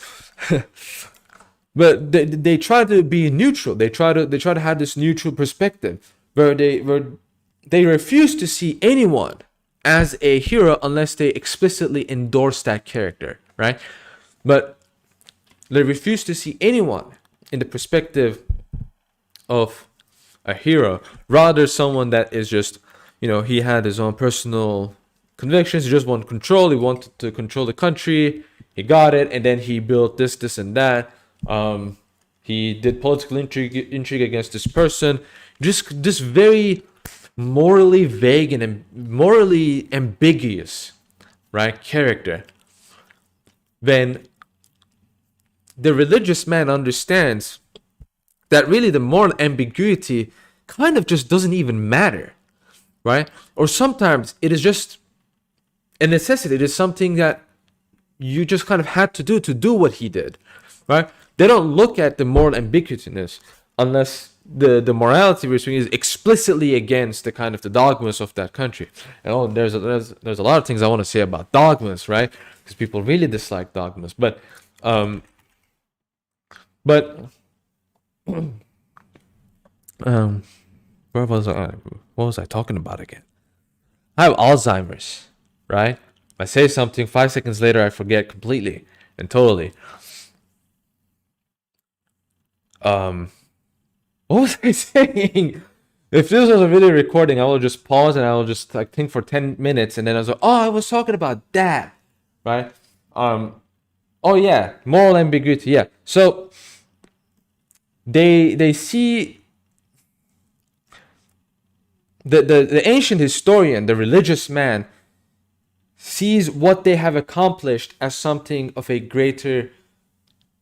But they try to be neutral. They try to have this neutral perspective where they refuse to see anyone as a hero unless they explicitly endorse that character, right? But they refuse to see anyone in the perspective of a hero, rather someone that is just, he had his own personal convictions. He just wanted control. He wanted to control the country. He got it, and then he built this, and that. He did political intrigue against this person. Just this very morally vague and morally ambiguous, right, character. When the religious man understands that really the moral ambiguity kind of just doesn't even matter, right? Or sometimes it is just a necessity. It is something that you just kind of had to do what he did, right? They don't look at the moral ambiguousness unless the morality we're speaking is explicitly against the kind of the dogmas of that country. And there's a lot of things I want to say about dogmas, right? Because people really dislike dogmas, but where was I? What was I talking about again? I have Alzheimer's, right? I say something, 5 seconds later I forget completely and totally. What was I saying? If this was a video recording, I will just pause and I will just think for 10 minutes, and then I was like, oh, I was talking about that, right? Oh yeah, moral ambiguity, yeah. So they see the ancient historian, the religious man, sees what they have accomplished as something of a greater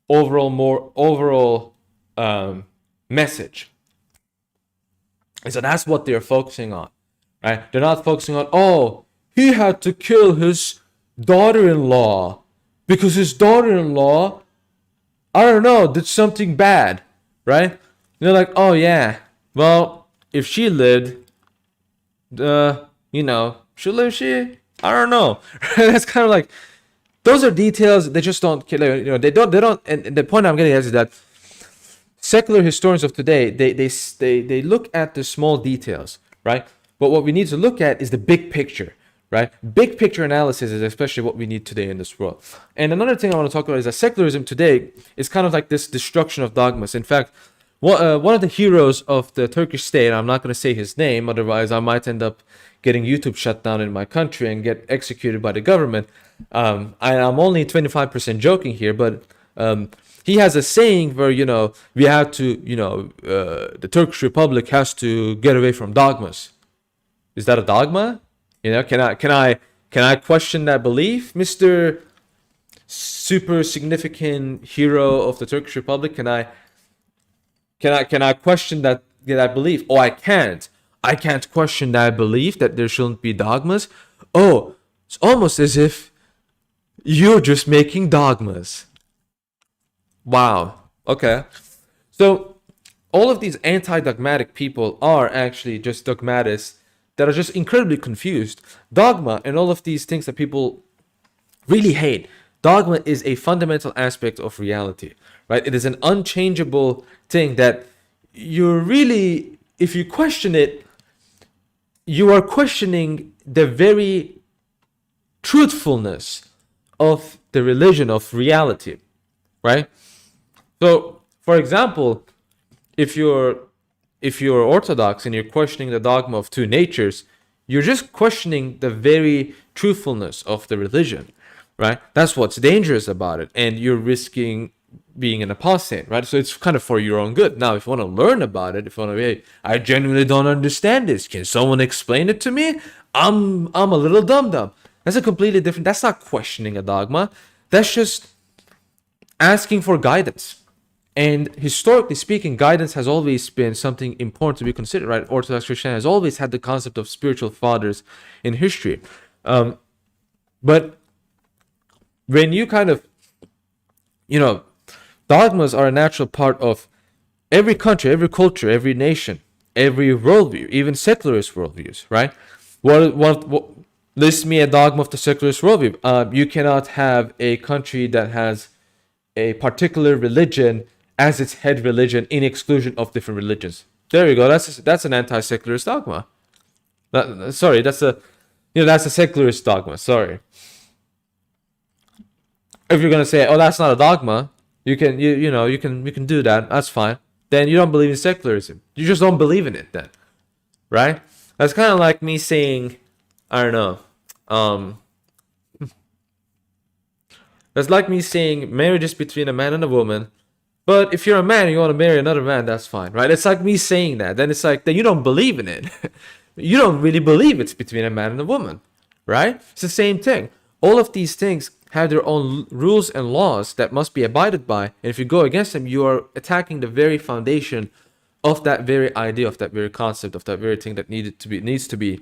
overall message. And so that's what they're focusing on, right? They're not focusing on, oh, he had to kill his daughter-in-law because his daughter-in-law, I don't know, did something bad, right? And they're like, oh yeah, well, if she lived, I don't know. That's kind of like, those are details they just don't, they don't, and the point I'm getting at is that secular historians of today, they look at the small details, right? But what we need to look at is the big picture, right? Big picture analysis is especially what we need today in this world. And another thing I want to talk about is that secularism today is kind of like this destruction of dogmas. In fact, one of the heroes of the Turkish state, I'm not going to say his name, otherwise I might end up getting YouTube shut down in my country and get executed by the government. I'm only 25% joking here, but he has a saying where, we have to, the Turkish Republic has to get away from dogmas. Is that a dogma? Can I question that belief, Mr. Super significant hero of the Turkish Republic? Can I question that belief? Oh, I can't. I can't question that belief that there shouldn't be dogmas. Oh, it's almost as if you're just making dogmas. Wow. Okay. So all of these anti-dogmatic people are actually just dogmatists that are just incredibly confused. Dogma and all of these things that people really hate. Dogma is a fundamental aspect of reality, right? It is an unchangeable thing that you're really, if you question it, you are questioning the very truthfulness of the religion of reality, right? So, for example, if you're Orthodox and you're questioning the dogma of two natures, you're just questioning the very truthfulness of the religion, right? That's what's dangerous about it, and you're risking being an apostate, right? So it's kind of for your own good. Now, if you want to learn about it, if you want to, hey, I genuinely don't understand this. Can someone explain it to me? I'm a little dum-dum. That's a completely different. That's not questioning a dogma. That's just asking for guidance. And historically speaking, guidance has always been something important to be considered, right? Orthodox Christianity has always had the concept of spiritual fathers in history. But when you kind of, dogmas are a natural part of every country, every culture, every nation, every worldview, even secularist worldviews, right? What list me a dogma of the secularist worldview. You cannot have a country that has a particular religion as its head religion in exclusion of different religions. There you go. That's an anti-secularist dogma. Sorry, that's a secularist dogma. Sorry. If you're gonna say, oh, that's not a dogma, you can do that. That's fine. Then you don't believe in secularism. You just don't believe in it then, right? That's kind of like me saying, I don't know. That's like me saying marriage is between a man and a woman. But if you're a man and you want to marry another man, that's fine, right? It's like me saying that. Then it's like, then you don't believe in it. You don't really believe it's between a man and a woman, right? It's the same thing. All of these things have their own rules and laws that must be abided by. And if you go against them, you are attacking the very foundation of that very idea, of that very concept, of that very thing that needs to be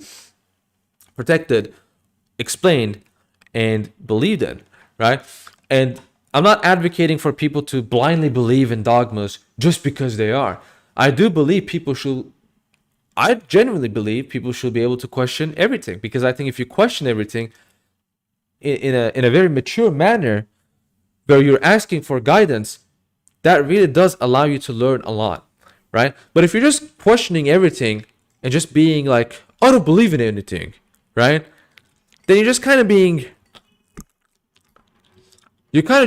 protected, explained, and believed in, right? And I'm not advocating for people to blindly believe in dogmas just because they are. I genuinely believe people should be able to question everything, because I think if you question everything in a very mature manner, where you're asking for guidance, that really does allow you to learn a lot, right? But if you're just questioning everything and just being like, I don't believe in anything, right? Then you're just kind of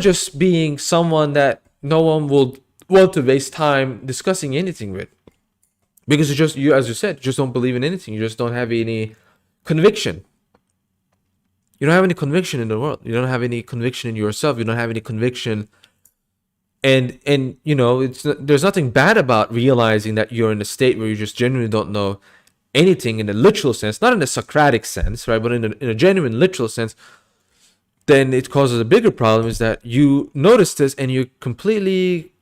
just being someone that no one will want to waste time discussing anything with. Because you, as you said, just don't believe in anything. You just don't have any conviction. You don't have any conviction in the world. You don't have any conviction in yourself. You don't have any conviction. And there's nothing bad about realizing that you're in a state where you just genuinely don't know anything in a literal sense, not in a Socratic sense, right? But in a genuine literal sense. Then it causes a bigger problem, is that you notice this and you're completely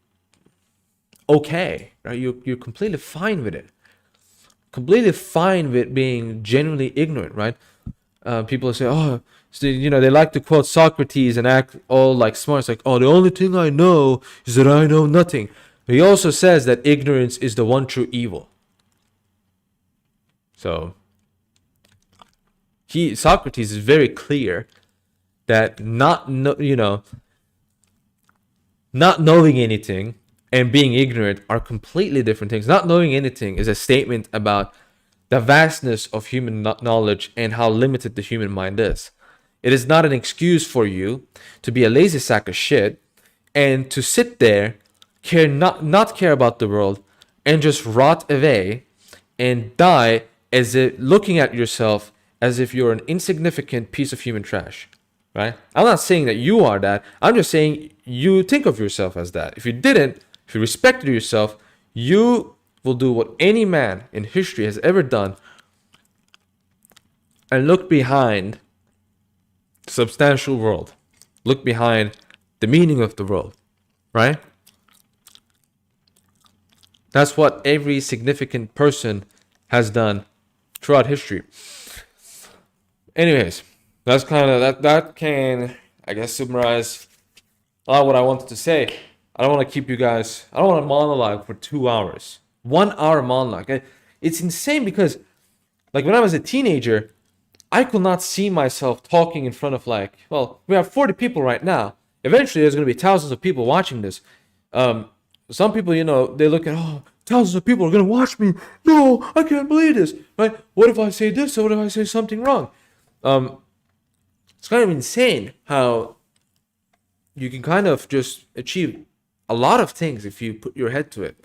okay, right? You're completely fine with it. Completely fine with being genuinely ignorant, right? People say, oh, so, they like to quote Socrates and act all like smart. It's like, oh, the only thing I know is that I know nothing. But he also says that ignorance is the one true evil. So, Socrates is very clear that not knowing anything and being ignorant are completely different things. Not knowing anything is a statement about the vastness of human knowledge and how limited the human mind is. It is not an excuse for you to be a lazy sack of shit and to sit there, not care about the world, and just rot away and die looking at yourself as if you're an insignificant piece of human trash. Right? I'm not saying that you are that. I'm just saying you think of yourself as that. If you didn't, if you respected yourself, you will do what any man in history has ever done and look behind the substantial world. Look behind the meaning of the world. Right? That's what every significant person has done throughout history. Anyways. That's kind of that can, I guess, summarize a lot of what I wanted to say. I don't want to keep you guys, I don't want to monologue for 2 hours. 1 hour monologue. It's insane because, like, when I was a teenager, I could not see myself talking in front of, like, well, we have 40 people right now. Eventually, there's going to be thousands of people watching this. Some people, they look at, oh, thousands of people are going to watch me. No, I can't believe this. Right? What if I say this or what if I say something wrong? It's kind of insane how you can kind of just achieve a lot of things if you put your head to it.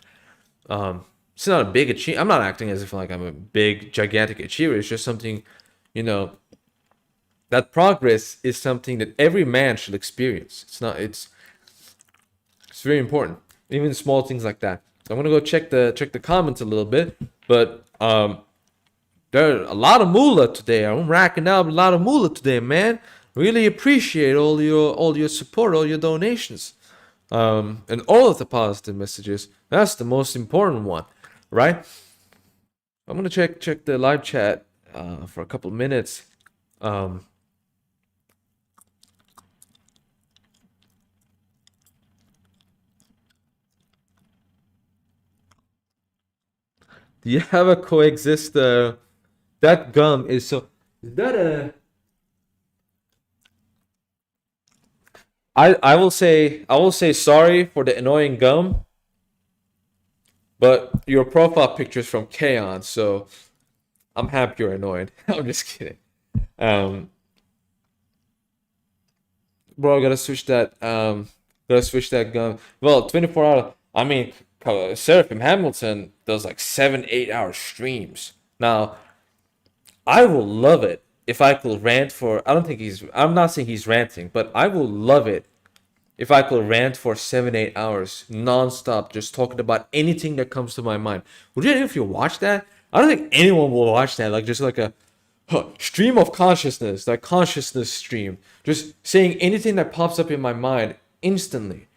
It's not a big achievement. I'm not acting as if like I'm a big, gigantic achiever. It's just something, that progress is something that every man should experience. It's very important. Even small things like that. So I'm gonna go check the comments a little bit, but there are a lot of moolah today. I'm racking out a lot of moolah today, man. Really appreciate all your support, all your donations, and all of the positive messages. That's the most important one, right? I'm gonna check the live chat for a couple of minutes. Do you have a coexist? That gum is so. Is that a? I will say sorry for the annoying gum. But your profile picture's from Kaon, so I'm happy you're annoyed. I'm just kidding. Um, bro, gotta switch that. Gotta switch that gun. Well, 24 hour. I mean, Seraphim Hamilton does like 7, 8 hour streams. Now, I will love it if I could rant for. I don't think he's. I'm not saying he's ranting, but I will love it if I could rant for 7, 8 hours nonstop, just talking about anything that comes to my mind. Would you if you watch that? I don't think anyone will watch that. Like just like a stream of consciousness, like consciousness stream, just saying anything that pops up in my mind instantly,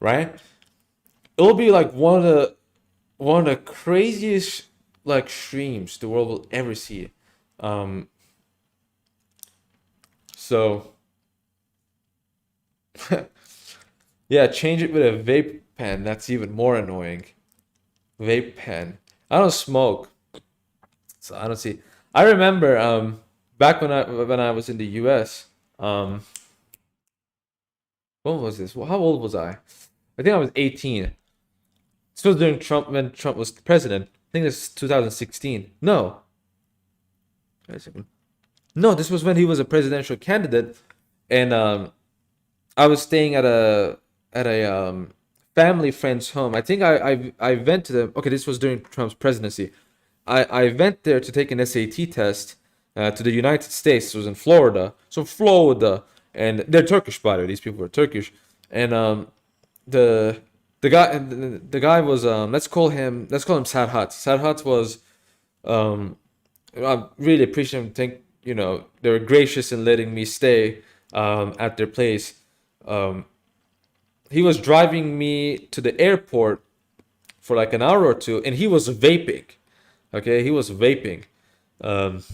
right? It'll be like one of the craziest like streams the world will ever see. Um, so yeah, change it with a vape pen. That's even more annoying. Vape pen. I don't smoke, so I don't see. I remember back when I was in the U.S. When was this? Well, how old was I? I think I was 18. This was during Trump when Trump was president. I think this is 2016. No, no, this was when he was a presidential candidate, and I was staying at a family friend's home. I think I went to them. Okay, this was during Trump's presidency. I went there to take an SAT test to the United States. It was in Florida. So Florida, and they're Turkish by the way. These people were Turkish, and the the guy was let's call him Serhat. Serhat was I really appreciate him. They were gracious in letting me stay at their place. Um, he was driving me to the airport for like an hour or two, and he was vaping. Okay, he was vaping. Um,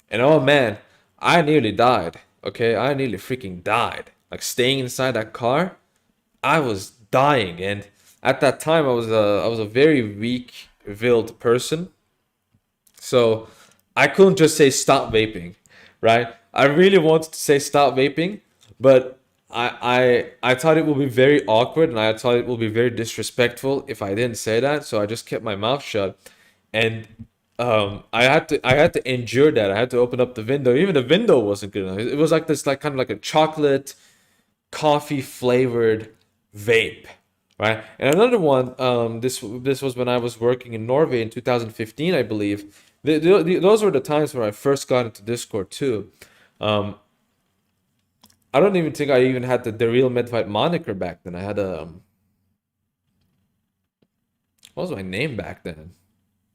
and oh man, I nearly died. Okay, I nearly freaking died. Like staying inside that car, I was dying. And at that time, I was a very weak-willed person. So I couldn't just say stop vaping, right? I really wanted to say stop vaping, but I thought it would be very awkward and I thought it would be very disrespectful if I didn't say that. So I just kept my mouth shut, and I had to endure that. I had to open up the window. Even the window wasn't good enough. It was like this, like kind of like a chocolate coffee flavored vape, right? And another one, this was when I was working in Norway in 2015, I believe. Those were the times where I first got into Discord too. Um, I don't even think I even had the real Medfight moniker back then. I had what was my name back then?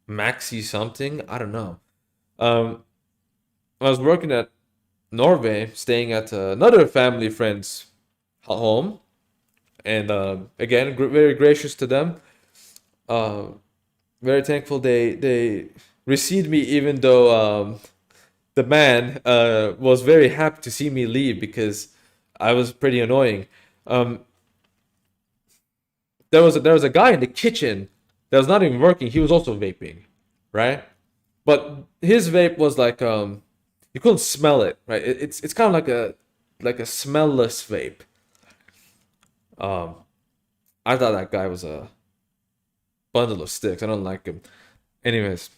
Maxi something. I don't know. Um, I was working at Norway, staying at another family friend's home, and again, very gracious to them. Uh, Very thankful they received me, even though the man was very happy to see me leave because I was pretty annoying. Um, there was a guy in the kitchen that was not even working. He was also vaping, right? But his vape was like you couldn't smell it, right? It's kind of like a smellless vape. Um, I thought that guy was a bundle of sticks. I don't like him. Anyways,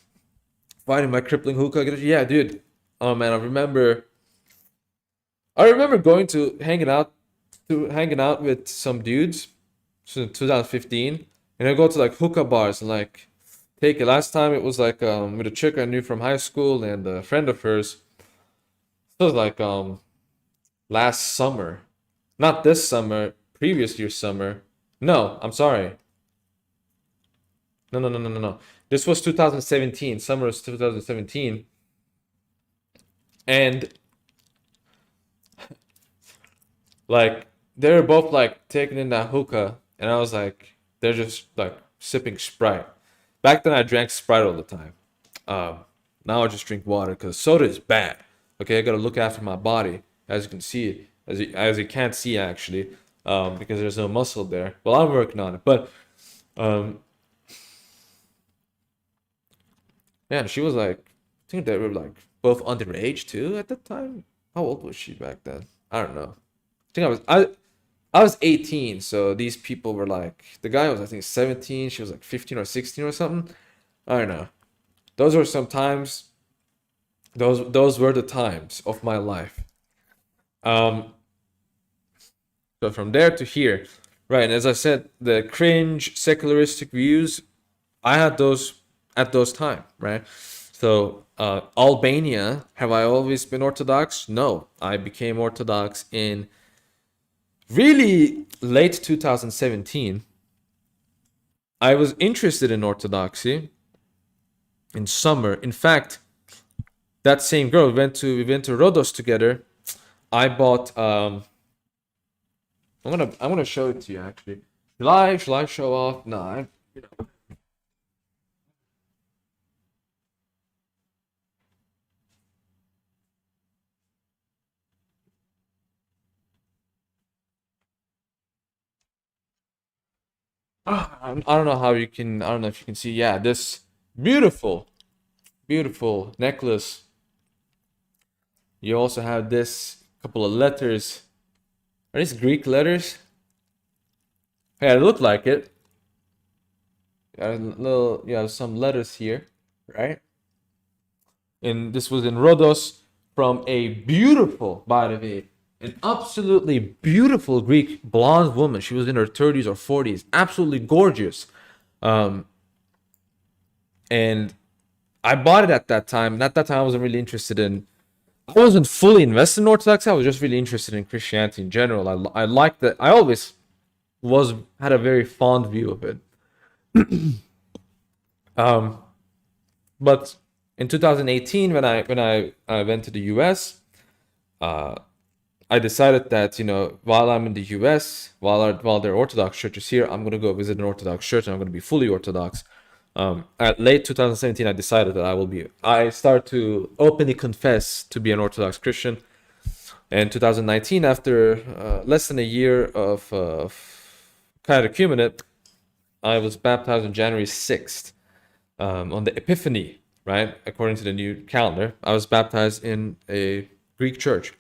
fighting my crippling hookah. Yeah, dude. Oh man, I remember going to hanging out with some dudes in 2015, and I go to like hookah bars and like take it. Last time it was like with a chick I knew from high school and a friend of hers. It was like last summer, not this summer, previous year's summer. No, I'm sorry. No, no, no, no, no, no. This was 2017, summer of 2017, and like they were both like taking in that hookah, and I was like, they're just like sipping Sprite. Back then, I drank Sprite all the time. Um, Now I just drink water because soda is bad. Okay, I gotta look after my body, as you can see, as you can't see actually, because there's no muscle there. Well, I'm working on it, but um, yeah, she was like, I think they were like both underage too at the time. How old was she back then? I don't know. I think I was 18, so these people were like, the guy was I think 17, she was like 15 or 16 or something. I don't know. Those were some times. Those were the times of my life. Um, so from there to here, right? And as I said, the cringe secularistic views, I had those at those time, right? So Albania, have I always been Orthodox? No, I became Orthodox in really late 2017. I was interested in Orthodoxy in summer. In fact, that same girl we went to Rhodos together. I bought I'm gonna show it to you actually. Shall I show off? No, I don't know how you can. I don't know if you can see. Yeah, this beautiful, beautiful necklace. You also have this couple of letters. Are these Greek letters? Yeah, it looked like it. Some letters here, right? And this was in Rhodos from a beautiful, by the way, an absolutely beautiful Greek blonde woman. She was in her 30s or 40s, absolutely gorgeous. Um, and I bought it at that time. And at that time, I wasn't really interested in. I wasn't fully invested in Orthodoxy. I was just really interested in Christianity in general. I liked that. I always was had a very fond view of it. Um, but in 2018, when I went to the US, uh, I decided that while I'm in the US, while there are Orthodox churches here, I'm gonna go visit an Orthodox church and I'm gonna be fully Orthodox. At late 2017, I decided that I started to openly confess to be an Orthodox Christian. And 2019, after less than a year of catechumenate, I was baptized on January 6th, on the Epiphany, right? According to the new calendar, I was baptized in a Greek church.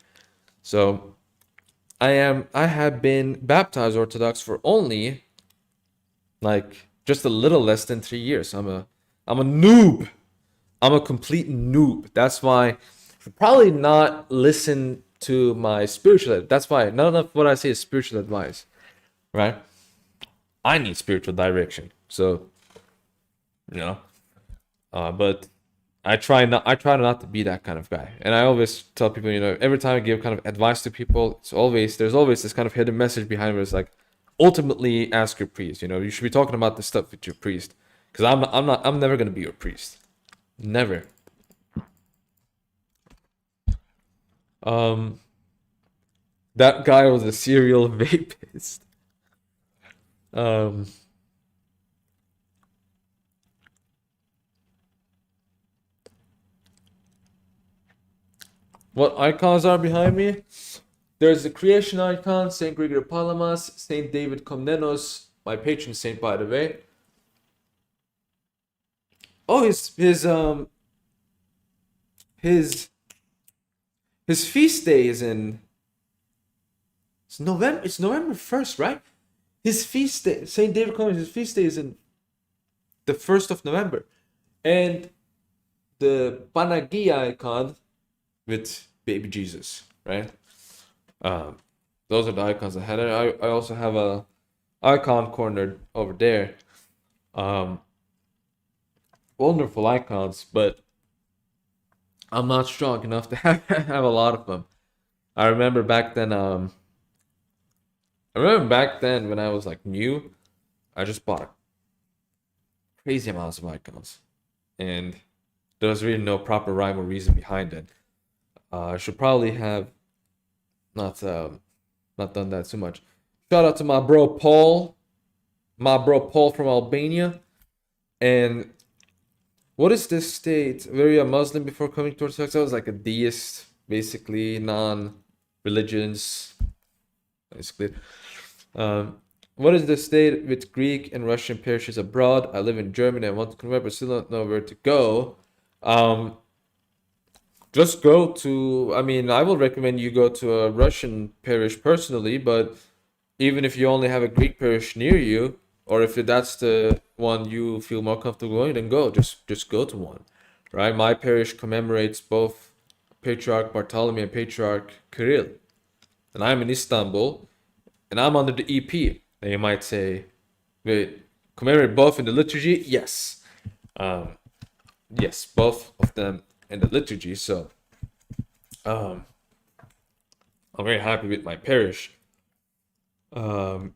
So I have been baptized Orthodox for only like just a little less than 3 years. I'm a noob. I'm a complete noob. That's why I should probably not listen to my spiritual. That's why none of what I say is spiritual advice, right? I need spiritual direction. So, you know, but I try not to be that kind of guy. And I always tell people, every time I give kind of advice to people, there's always this kind of hidden message behind it. Where it's like, ultimately ask your priest. You should be talking about this stuff with your priest. Because I'm never gonna be your priest. Never. Um, that guy was a serial vapist. Um, what icons are behind me? There's the creation icon, Saint Gregory Palamas, Saint David Komnenos, my patron saint, by the way. Oh, his his feast day is in it's November. It's November 1st, right? His feast day, Saint David Komnenos, his feast day is in the 1st of November, and the Panagia icon with baby Jesus, right? Um, those are the icons I had. I also have a icon cornered over there. Um, Wonderful icons, but I'm not strong enough to have a lot of them. I remember back then. I remember back then when I was like new, I just bought crazy amounts of icons, and there was really no proper rhyme or reason behind it. I should probably have not not done that too much. Shout out to my bro Paul from Albania. And what is this state? Were you a Muslim before coming to Orthodox? I was like a deist, basically non-religions, basically. Um, what is the state with Greek and Russian parishes abroad? I live in Germany. I want to convert, but still don't know where to go. Um, just go to. I mean, I will recommend you go to a Russian parish personally, but even if you only have a Greek parish near you, or if that's the one you feel more comfortable going, then go. Just go to one, right? My parish commemorates both Patriarch Bartholomew and Patriarch Kirill, and I'm in Istanbul, and I'm under the EP. And you might say, wait, commemorate both in the liturgy? Yes. Yes, both of them in the liturgy. So um, I'm very happy with my parish. Um,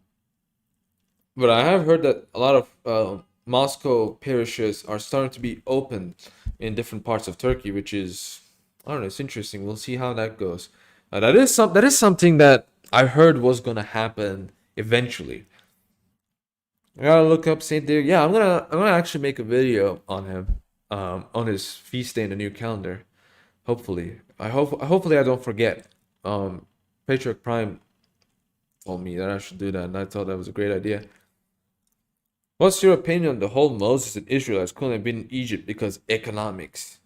but I have heard that a lot of Moscow parishes are starting to be open in different parts of Turkey, which is, I don't know, it's interesting. We'll see how that goes. That is something that I heard was gonna happen eventually. I gotta look up Saint Diego. Yeah, I'm gonna actually make a video on him, on his feast day in the new calendar. Hopefully I don't forget. Patriarch Prime told me that I should do that, and I thought that was a great idea. What's your opinion on the whole Moses and Israelites couldn't have been in Egypt because economics?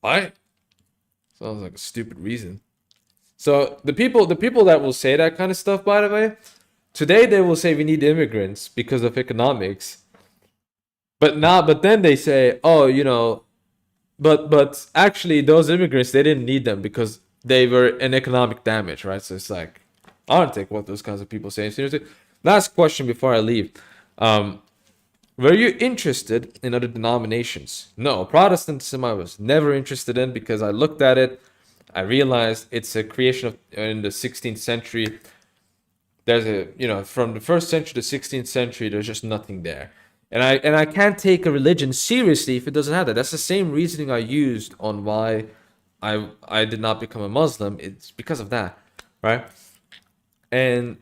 Why? Sounds like a stupid reason. So the people that will say that kind of stuff, by the way, today they will say we need immigrants because of economics. But then they say, oh, but actually those immigrants, they didn't need them because they were an economic damage, right? So it's like, I don't take what those kinds of people say seriously. Last question before I leave. Were you interested in other denominations? No, Protestantism I was never interested in because I looked at it. I realized it's a creation of in the 16th century. There's from the first century to 16th century, there's just nothing there. And I can't take a religion seriously if it doesn't have that. That's the same reasoning I used on why I did not become a Muslim. It's because of that, right? And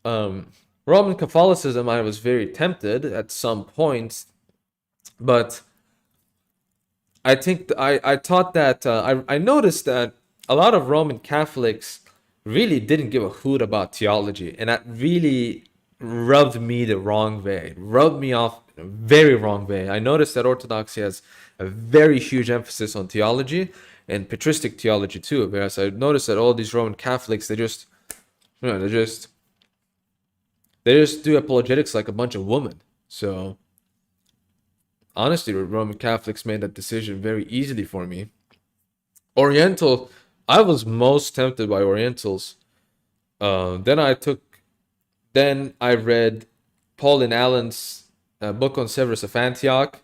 Roman Catholicism, I was very tempted at some points, but I think I thought that I noticed that a lot of Roman Catholics really didn't give a hoot about theology, and that really rubbed me the wrong way, rubbed me off in a very wrong way. I noticed that Orthodoxy has a very huge emphasis on theology and patristic theology too, whereas I noticed that all these Roman Catholics, they just, they just do apologetics like a bunch of women. So honestly, the Roman Catholics made that decision very easily for me. Oriental, I was most tempted by Orientals. Then I read Paulin Allen's book on Severus of Antioch,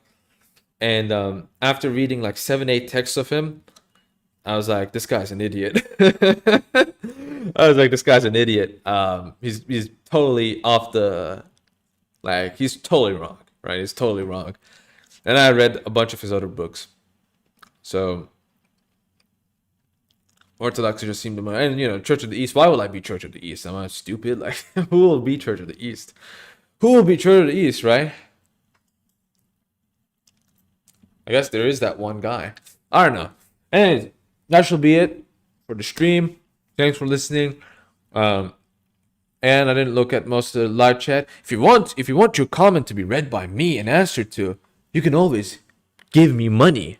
and after reading like 7, 8 texts of him, I was like, this guy's an idiot. I was like, this guy's an idiot. He's totally off the, like, he's totally wrong, right? He's totally wrong. And I read a bunch of his other books. So Orthodoxy just seemed to mind. And Church of the East. Why would I be Church of the East? Am I stupid? Like, who will be Church of the East? Who will be Church of the East, right? I guess there is that one guy. I don't know. Anyways, that shall be it for the stream. Thanks for listening. And I didn't look at most of the live chat. If you want your comment to be read by me and answered to, you can always give me money,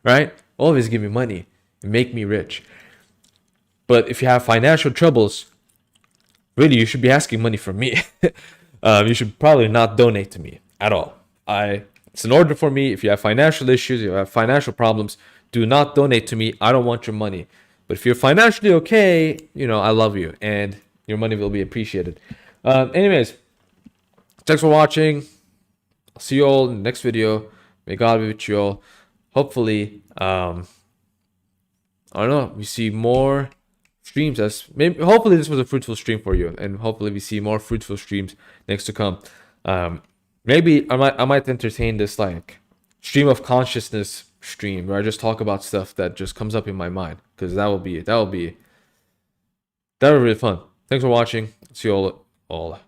right? Always give me money and make me rich. But if you have financial troubles, really, you should be asking money from me. You should probably not donate to me at all. It's an order for me. If you have financial issues, you have financial problems, do not donate to me. I don't want your money. But if you're financially okay, I love you and your money will be appreciated. Anyways, thanks for watching. I'll see you all in the next video. May God be with you all. Hopefully, I don't know, we see more streams hopefully this was a fruitful stream for you, and hopefully we see more fruitful streams next to come. Maybe I might entertain this like stream of consciousness stream where I just talk about stuff that just comes up in my mind, because that would be really fun. Thanks for watching. See you all